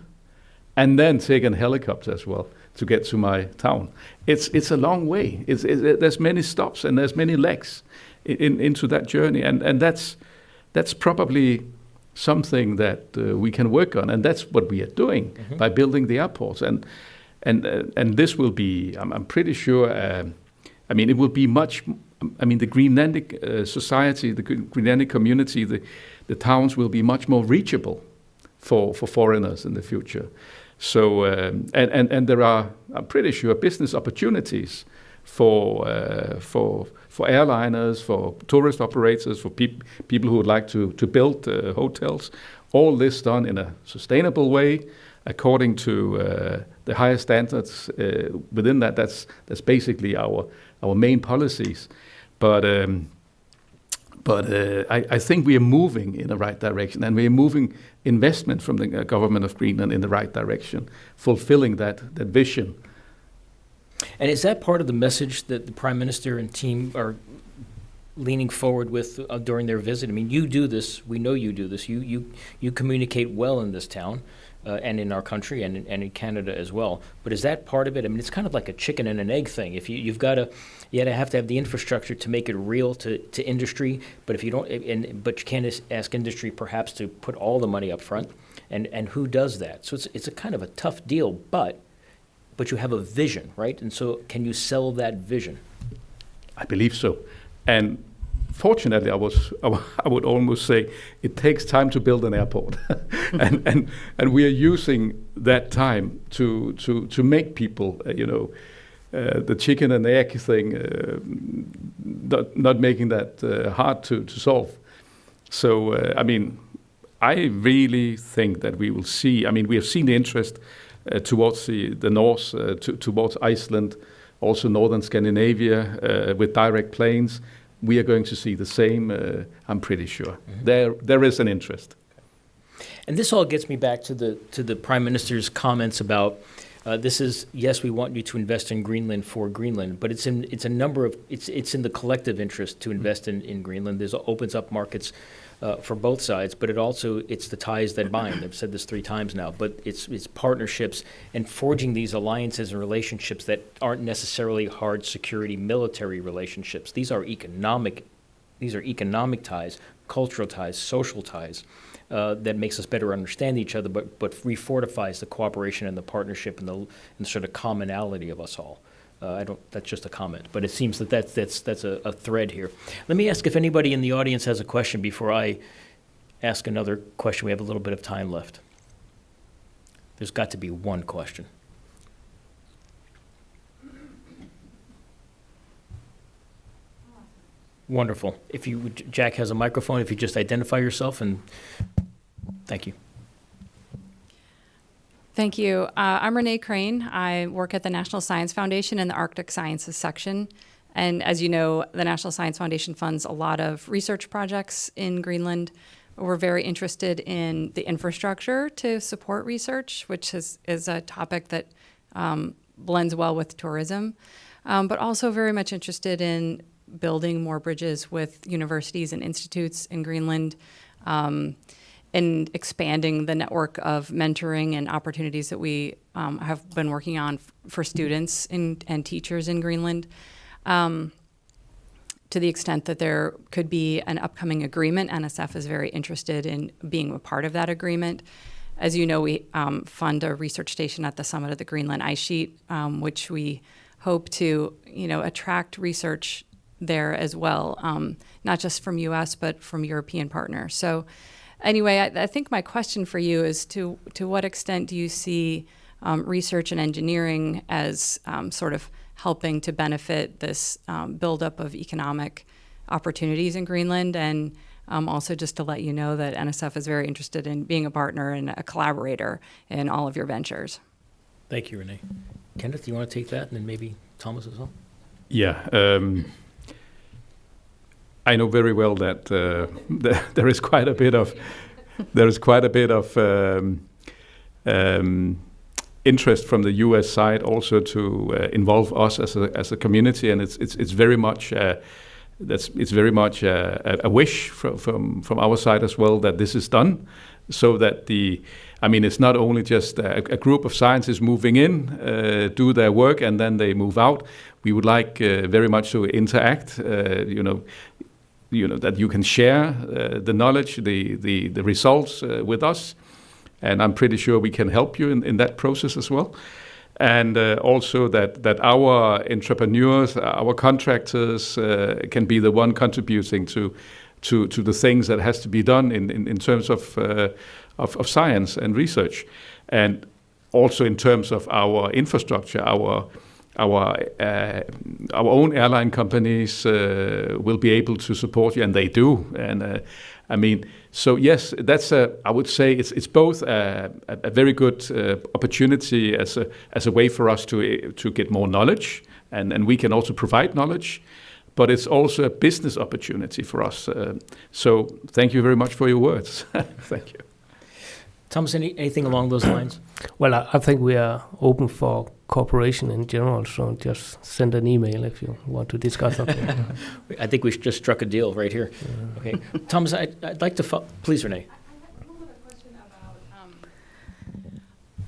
and then take a helicopter as well to get to my town. It's a long way. There's many stops and there's many legs into that journey, and that's probably something that we can work on, and that's what we are doing by building the airports. And this will be, I'm pretty sure. It will be much. The Greenlandic society, the Greenlandic community, the towns will be much more reachable for foreigners in the future. So and there are, I'm pretty sure, business opportunities for airliners, for tourist operators, for people who would like to build hotels. All this done in a sustainable way, according to the higher standards within that. That's basically our main policies. But I think we are moving in the right direction, and we are moving investment from the government of Greenland in the right direction, fulfilling that vision. And is that part of the message that the Prime Minister and team are leaning forward with during their visit? I mean, you do this. We know you do this. You communicate well in this town and in our country and in Canada as well. But is that part of it? I mean, it's kind of like a chicken and an egg thing. If you have to have the infrastructure to make it real to industry. But if you don't, but you can't ask industry perhaps to put all the money up front. And who does that? So it's a kind of a tough deal. But you have a vision, right? And so can you sell that vision? I believe so. And fortunately, I would almost say it takes time to build an airport, and we are using that time to make people, the chicken and egg thing, not making that hard to solve. So I really think that we will see. We have seen the interest towards the north, towards Iceland, also northern Scandinavia with direct planes. We are going to see the same, I'm pretty sure. Mm-hmm. There is an interest. And this all gets me back to the Prime Minister's comments about this is, yes, we want you to invest in Greenland for Greenland, but it's in the collective interest to invest in Greenland. This opens up markets for both sides, but it's the ties that bind. I've said this 3 times now, but it's partnerships and forging these alliances and relationships that aren't necessarily hard security military relationships. These are economic ties, cultural ties, social ties that makes us better understand each other, but refortifies the cooperation and the partnership and the sort of commonality of us all. That's just a comment, but it seems that's a thread here. Let me ask if anybody in the audience has a question before I ask another question. We have a little bit of time left. There's got to be one question. Wonderful. Jack has a microphone. If you just identify yourself and thank you. Thank you. I'm Renee Crane. I work at the National Science Foundation in the Arctic Sciences section. And as you know, the National Science Foundation funds a lot of research projects in Greenland. We're very interested in the infrastructure to support research, which is a topic that blends well with tourism, but also very much interested in building more bridges with universities and institutes in Greenland, and expanding the network of mentoring and opportunities that we have been working on for students and teachers in Greenland, to the extent that there could be an upcoming agreement. NSF is very interested in being a part of that agreement. As you know, we fund a research station at the summit of the Greenland ice sheet, which we hope to attract research there as well, not just from U.S., but from European partners. So anyway, I think my question for you is to what extent do you see research and engineering as sort of helping to benefit this buildup of economic opportunities in Greenland? And also just to let you know that NSF is very interested in being a partner and a collaborator in all of your ventures. Thank you, Renee. Kenneth, do you want to take that, and then maybe Thomas as well? Yeah. I know very well that there is quite a bit of interest from the U.S. side also to involve us as a community, and it's very much a wish from our side as well that this is done, so that it's not only just a group of scientists moving in, do their work, and then they move out. We would like very much to interact. That you can share the knowledge, the results with us, and I'm pretty sure we can help you in that process as well. And also that our entrepreneurs, our contractors can be the one contributing to the things that has to be done in terms of science and research, and also in terms of our infrastructure, our own airline companies will be able to support you, and they do. And so yes, that's I would say it's both a very good opportunity as a way for us to get more knowledge, and we can also provide knowledge, but it's also a business opportunity for us. So thank you very much for your words. Thank you. Thomas, anything along those lines? Well, I think we are open for cooperation in general, so just send an email if you want to discuss something. I think we just struck a deal right here. Yeah. Okay. Thomas, I'd like to please, Renee. I have a question about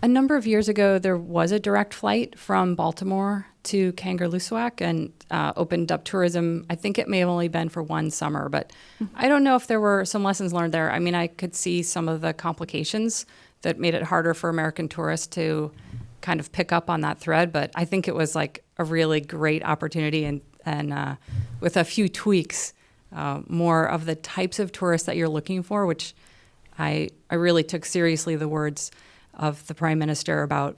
a number of years ago, there was a direct flight from Baltimore to Kangerlussuaq and opened up tourism. I think it may have only been for one summer, but I don't know if there were some lessons learned there. I could see some of the complications that made it harder for American tourists to kind of pick up on that thread, but I think it was like a really great opportunity, and with a few tweaks, more of the types of tourists that you're looking for, which I really took seriously the words of the Prime Minister about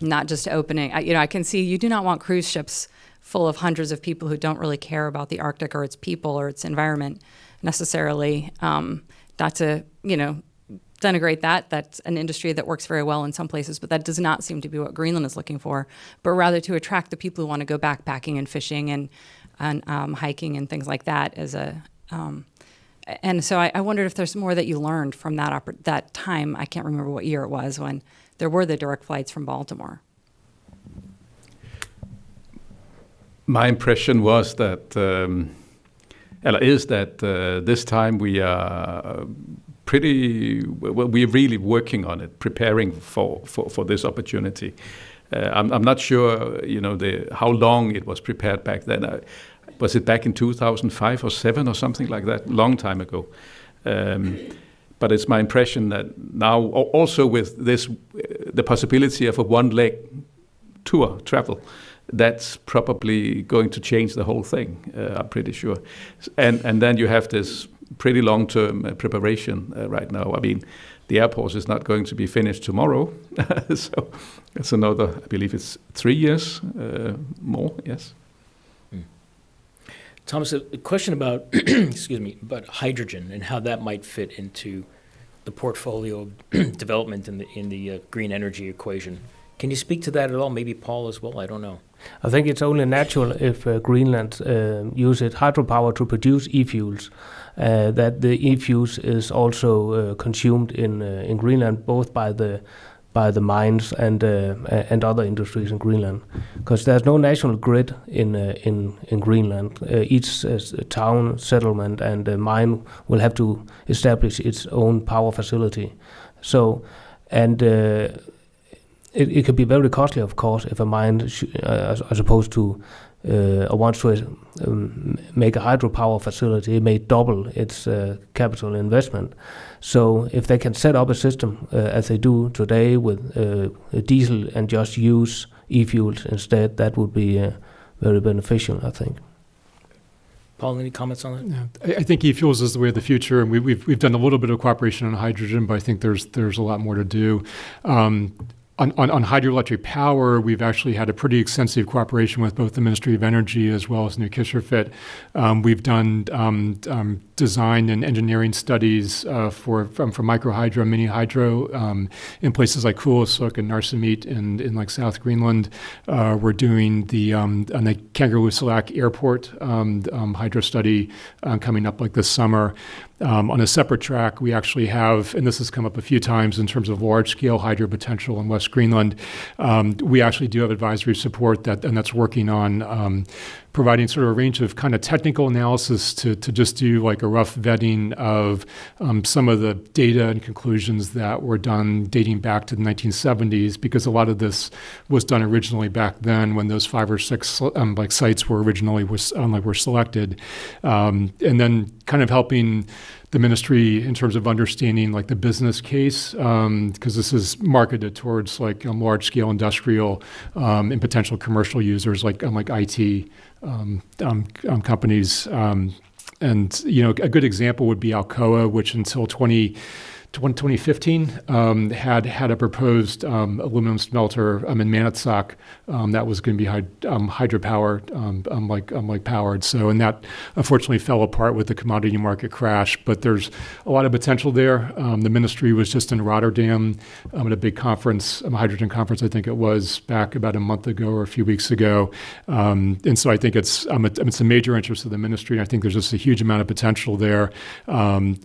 not just opening. I can see you do not want cruise ships full of hundreds of people who don't really care about the Arctic or its people or its environment necessarily. Not to, denigrate that. That's an industry that works very well in some places, but that does not seem to be what Greenland is looking for, but rather to attract the people who want to go backpacking and fishing and hiking and things like that. And so I wondered if there's more that you learned from that time. I can't remember what year it was when there were the direct flights from Baltimore. My impression was that, this time we are we're really working on it, preparing for this opportunity. I'm not sure, how long it was prepared back then. Was it back in 2005 or 2007 or something like that? Long time ago. But it's my impression that now, also with this, the possibility of a one-leg tour travel, that's probably going to change the whole thing, I'm pretty sure. And then you have this pretty long-term preparation right now. The airport is not going to be finished tomorrow. So it's another, I believe it's 3 years more, yes. Thomas, a question about, about hydrogen and how that might fit into the portfolio of development in the green energy equation. Can you speak to that at all? Maybe Paul as well, I don't know. I think it's only natural if Greenland uses hydropower to produce e-fuels, that the e-fuels is also consumed in Greenland, both by the mines and other industries in Greenland, because there's no national grid in Greenland. Each town, settlement, and mine will have to establish its own power facility. So, it could be very costly, of course, if a mine as opposed to wants to make a hydropower facility. It may double its capital investment. So if they can set up a system as they do today with diesel and just use e-fuels instead, that would be very beneficial, I think. Paul, any comments on that? Yeah, I think e-fuels is the way of the future, and we've done a little bit of cooperation on hydrogen, but I think there's a lot more to do. On hydroelectric power, we've actually had a pretty extensive cooperation with both the Ministry of Energy as well as New Kisherfit. We've done design and engineering studies for microhydro, mini hydro in places like Kulisuk and Narsimit in like South Greenland. We're doing on the Kangerlussuaq Airport hydro study coming up like this summer. On a separate track, we actually have, and this has come up a few times in terms of large-scale hydro potential in West Greenland, we actually do have advisory support that's working on providing sort of a range of kind of technical analysis to just do like a rough vetting of some of the data and conclusions that were done dating back to the 1970s, because a lot of this was done originally back then when those 5 or 6 like sites were originally were selected, and then kind of helping the ministry in terms of understanding like the business case, because this is marketed towards like large-scale industrial and potential commercial users like IT companies. And a good example would be Alcoa, which until 2015 had a proposed aluminum smelter in Manitsoq that was going to be hydropower, powered. So, and that unfortunately fell apart with the commodity market crash. But there's a lot of potential there. The ministry was just in Rotterdam at a big conference, a hydrogen conference, I think it was back about a month ago or a few weeks ago. And so I think it's a major interest of the ministry. And I think there's just a huge amount of potential there,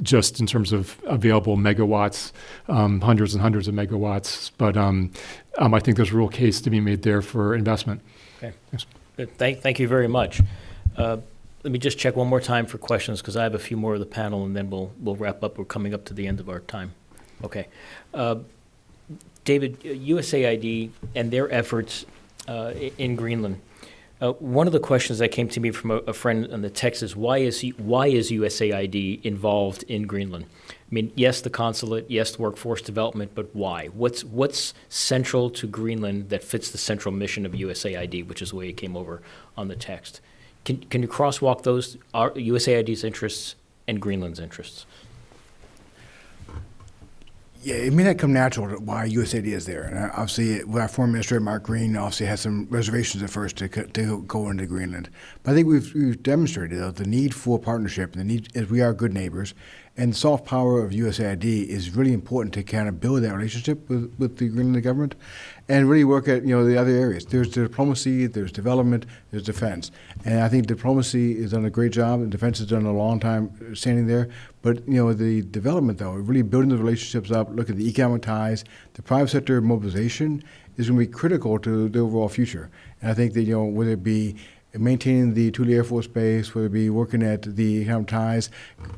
just in terms of available megawatts, hundreds and hundreds of megawatts. But I think there's a real case to be made there for investment. Okay. Yes. Good. Thank you very much. Let me just check one more time for questions, because I have a few more of the panel, and then we'll wrap up. We're coming up to the end of our time. Okay. David, USAID and their efforts in Greenland. One of the questions that came to me from a friend on the text is, why is USAID involved in Greenland? I mean, yes, the consulate, yes, workforce development, but why? What's central to Greenland that fits the central mission of USAID, which is the way it came over on the text? Can you crosswalk those, USAID's interests and Greenland's interests? Yeah, it may not come natural to why USAID is there. And obviously, our former Administrator Mark Green obviously had some reservations at first to go into Greenland. But I think we've demonstrated the need for partnership, and the need, as we are good neighbors, and the soft power of USAID is really important to kind of build that relationship with the Greenland government, and really work at the other areas. There's diplomacy, there's development, there's defense, and I think diplomacy has done a great job, and defense has done a long time standing there. But the development, though, really building the relationships up, look at the economic ties, the private sector mobilization is going to be critical to the overall future. And I think that whether it be maintaining the Thule Air Force Base, whether it be working at the economic ties,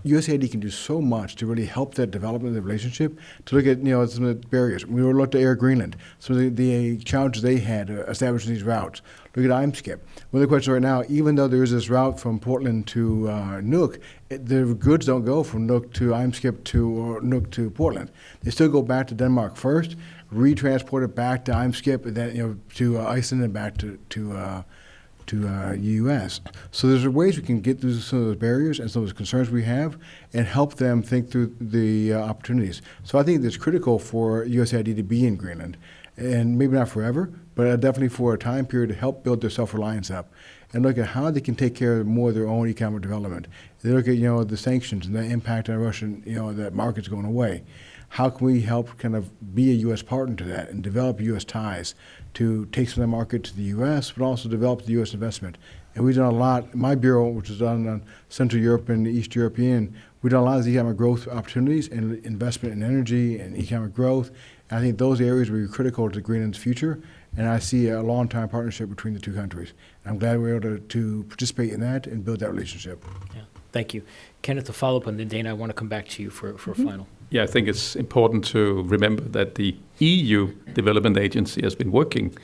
USAID can do so much to really help that development of the relationship, to look at some of the barriers. We were looked at Air Greenland, some of the challenges they had establishing these routes. Look at IMSCIP. One of the questions right now, even though there is this route from Portland to Nuuk, the goods don't go from Nuuk to IMSCIP or Nuuk to Portland. They still go back to Denmark first, retransported back to IMSCIP, and then to Iceland and back to U.S. So there's ways we can get through some of those barriers and some of those concerns we have and help them think through the opportunities. So I think it's critical for USAID to be in Greenland, and maybe not forever, but definitely for a time period to help build their self-reliance up and look at how they can take care of more of their own economic development. They look at the sanctions and the impact on Russian, that market's going away. How can we help kind of be a U.S. partner to that and develop U.S. ties to take some of the market to the U.S., but also develop the U.S. investment? And we've done a lot. My bureau, which is done on Central Europe and East European, we've done a lot of economic growth opportunities and investment in energy and economic growth. And I think those areas will be critical to Greenland's future. And I see a long-time partnership between the two countries. I'm glad we're able to participate in that and build that relationship. Yeah, thank you. Kenneth, to follow up on that, Dana, I want to come back to you for a final. Yeah, I think it's important to remember that the EU Development Agency has been working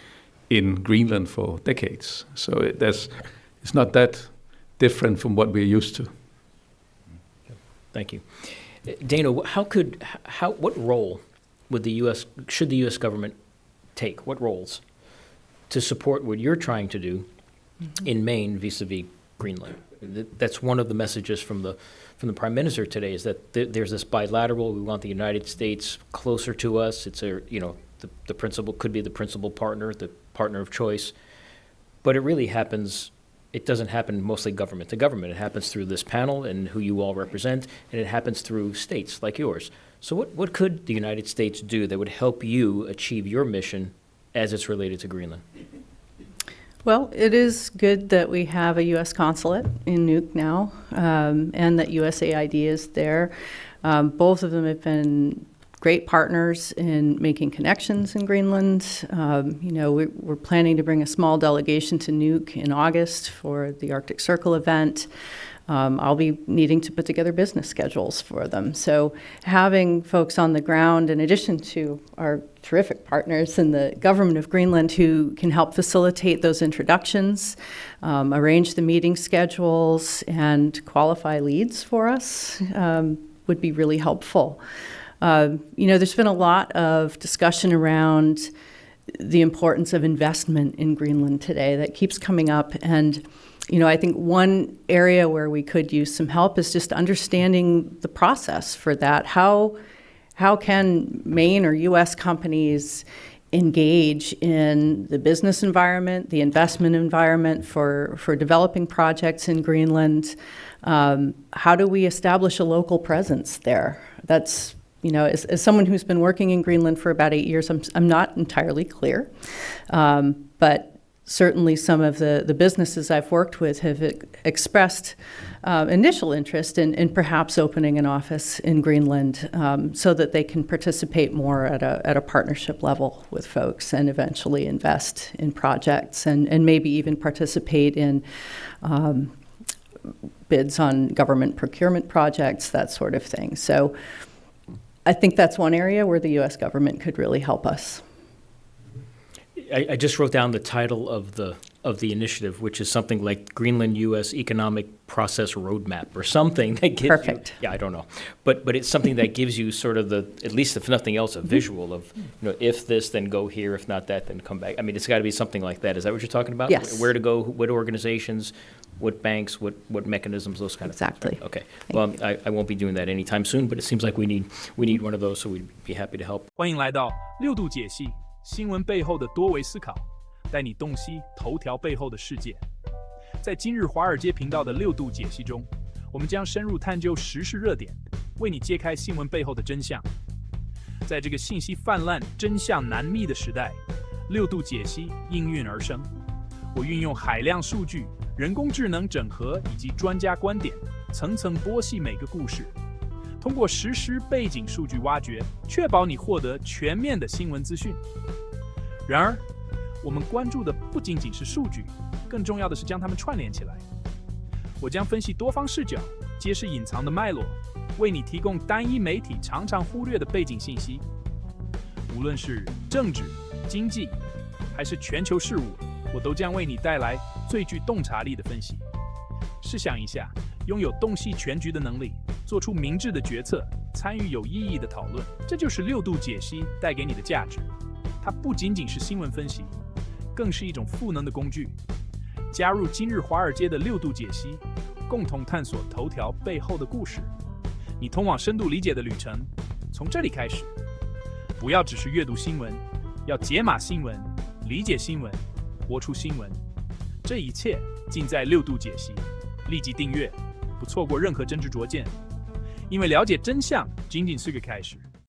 in Greenland for decades. So it's not that different from what we're used to. Thank you. Dana, what role should the U.S. government take? What roles to support what you're trying to do in Maine vis-a-vis Greenland? That's one of the messages from the Prime Minister today, is that there's this bilateral. We want the United States closer to us. It's the the principal, could be the principal partner, the partner of choice. But it really happens, it doesn't happen mostly government to government. It happens through this panel and who you all represent, and it happens through states like yours. So what could the United States do that would help you achieve your mission as it's related to Greenland? Well, it is good that we have a U.S. consulate in Nuuk now, and that USAID is there. Both of them have been great partners in making connections in Greenland. We're planning to bring a small delegation to Nuuk in August for the Arctic Circle event. I'll be needing to put together business schedules for them. So having folks on the ground, in addition to our terrific partners in the government of Greenland who can help facilitate those introductions, arrange the meeting schedules, and qualify leads for us, would be really helpful. There's been a lot of discussion around the importance of investment in Greenland today that keeps coming up. And I think one area where we could use some help is just understanding the process for that. How can Maine or U.S. companies engage in the business environment, the investment environment for developing projects in Greenland? How do we establish a local presence there? That's, as someone who's been working in Greenland for about 8 years, I'm not entirely clear. But certainly some of the businesses I've worked with have expressed initial interest in perhaps opening an office in Greenland, so that they can participate more at a partnership level with folks and eventually invest in projects and maybe even participate in bids on government procurement projects, that sort of thing. So I think that's one area where the U.S. government could really help us. I just wrote down the title of the initiative, which is something like Greenland U.S. Economic Process Roadmap or something that gives Perfect. you, I don't know, but it's something that gives you sort of at least if nothing else, a visual of, if this, then go here, if not that, then come back. I mean, it's got to be something like that. Is that what you're talking about? Yes. Where to go, what organizations, what banks, what mechanisms, those kind of things. Exactly. Right? Okay. Well, I won't be doing that anytime soon, but it seems like we need one of those, so we'd be happy to help. 欢迎来到6度解析新闻背后的多维思考，带你洞悉头条背后的世界。在今日华尔街频道的6度解析中，我们将深入探究时事热点，为你揭开新闻背后的真相。在这个信息泛滥、真相难觅的时代，6度解析应运而生。我运用海量数据、人工智能整合以及专家观点，层层剥析每个故事。通过实时背景数据挖掘，确保你获得全面的新闻资讯。然而，我们关注的不仅仅是数据，更重要的是将它们串联起来。我将分析多方视角，揭示隐藏的脉络，为你提供单一媒体常常忽略的背景信息。无论是政治、经济，还是全球事务，我都将为你带来最具洞察力的分析。试想一下，拥有洞悉全局的能力，做出明智的决策，参与有意义的讨论，这就是6度解析带给你的价值。它不仅仅是新闻分析，更是一种赋能的工具。加入今日华尔街的6度解析，共同探索头条背后的故事。你通往深度理解的旅程，从这里开始。不要只是阅读新闻，要解码新闻，理解新闻，活出新闻。这一切尽在6度解析。立即订阅，不错过任何真知灼见。因为了解真相仅仅是个开始。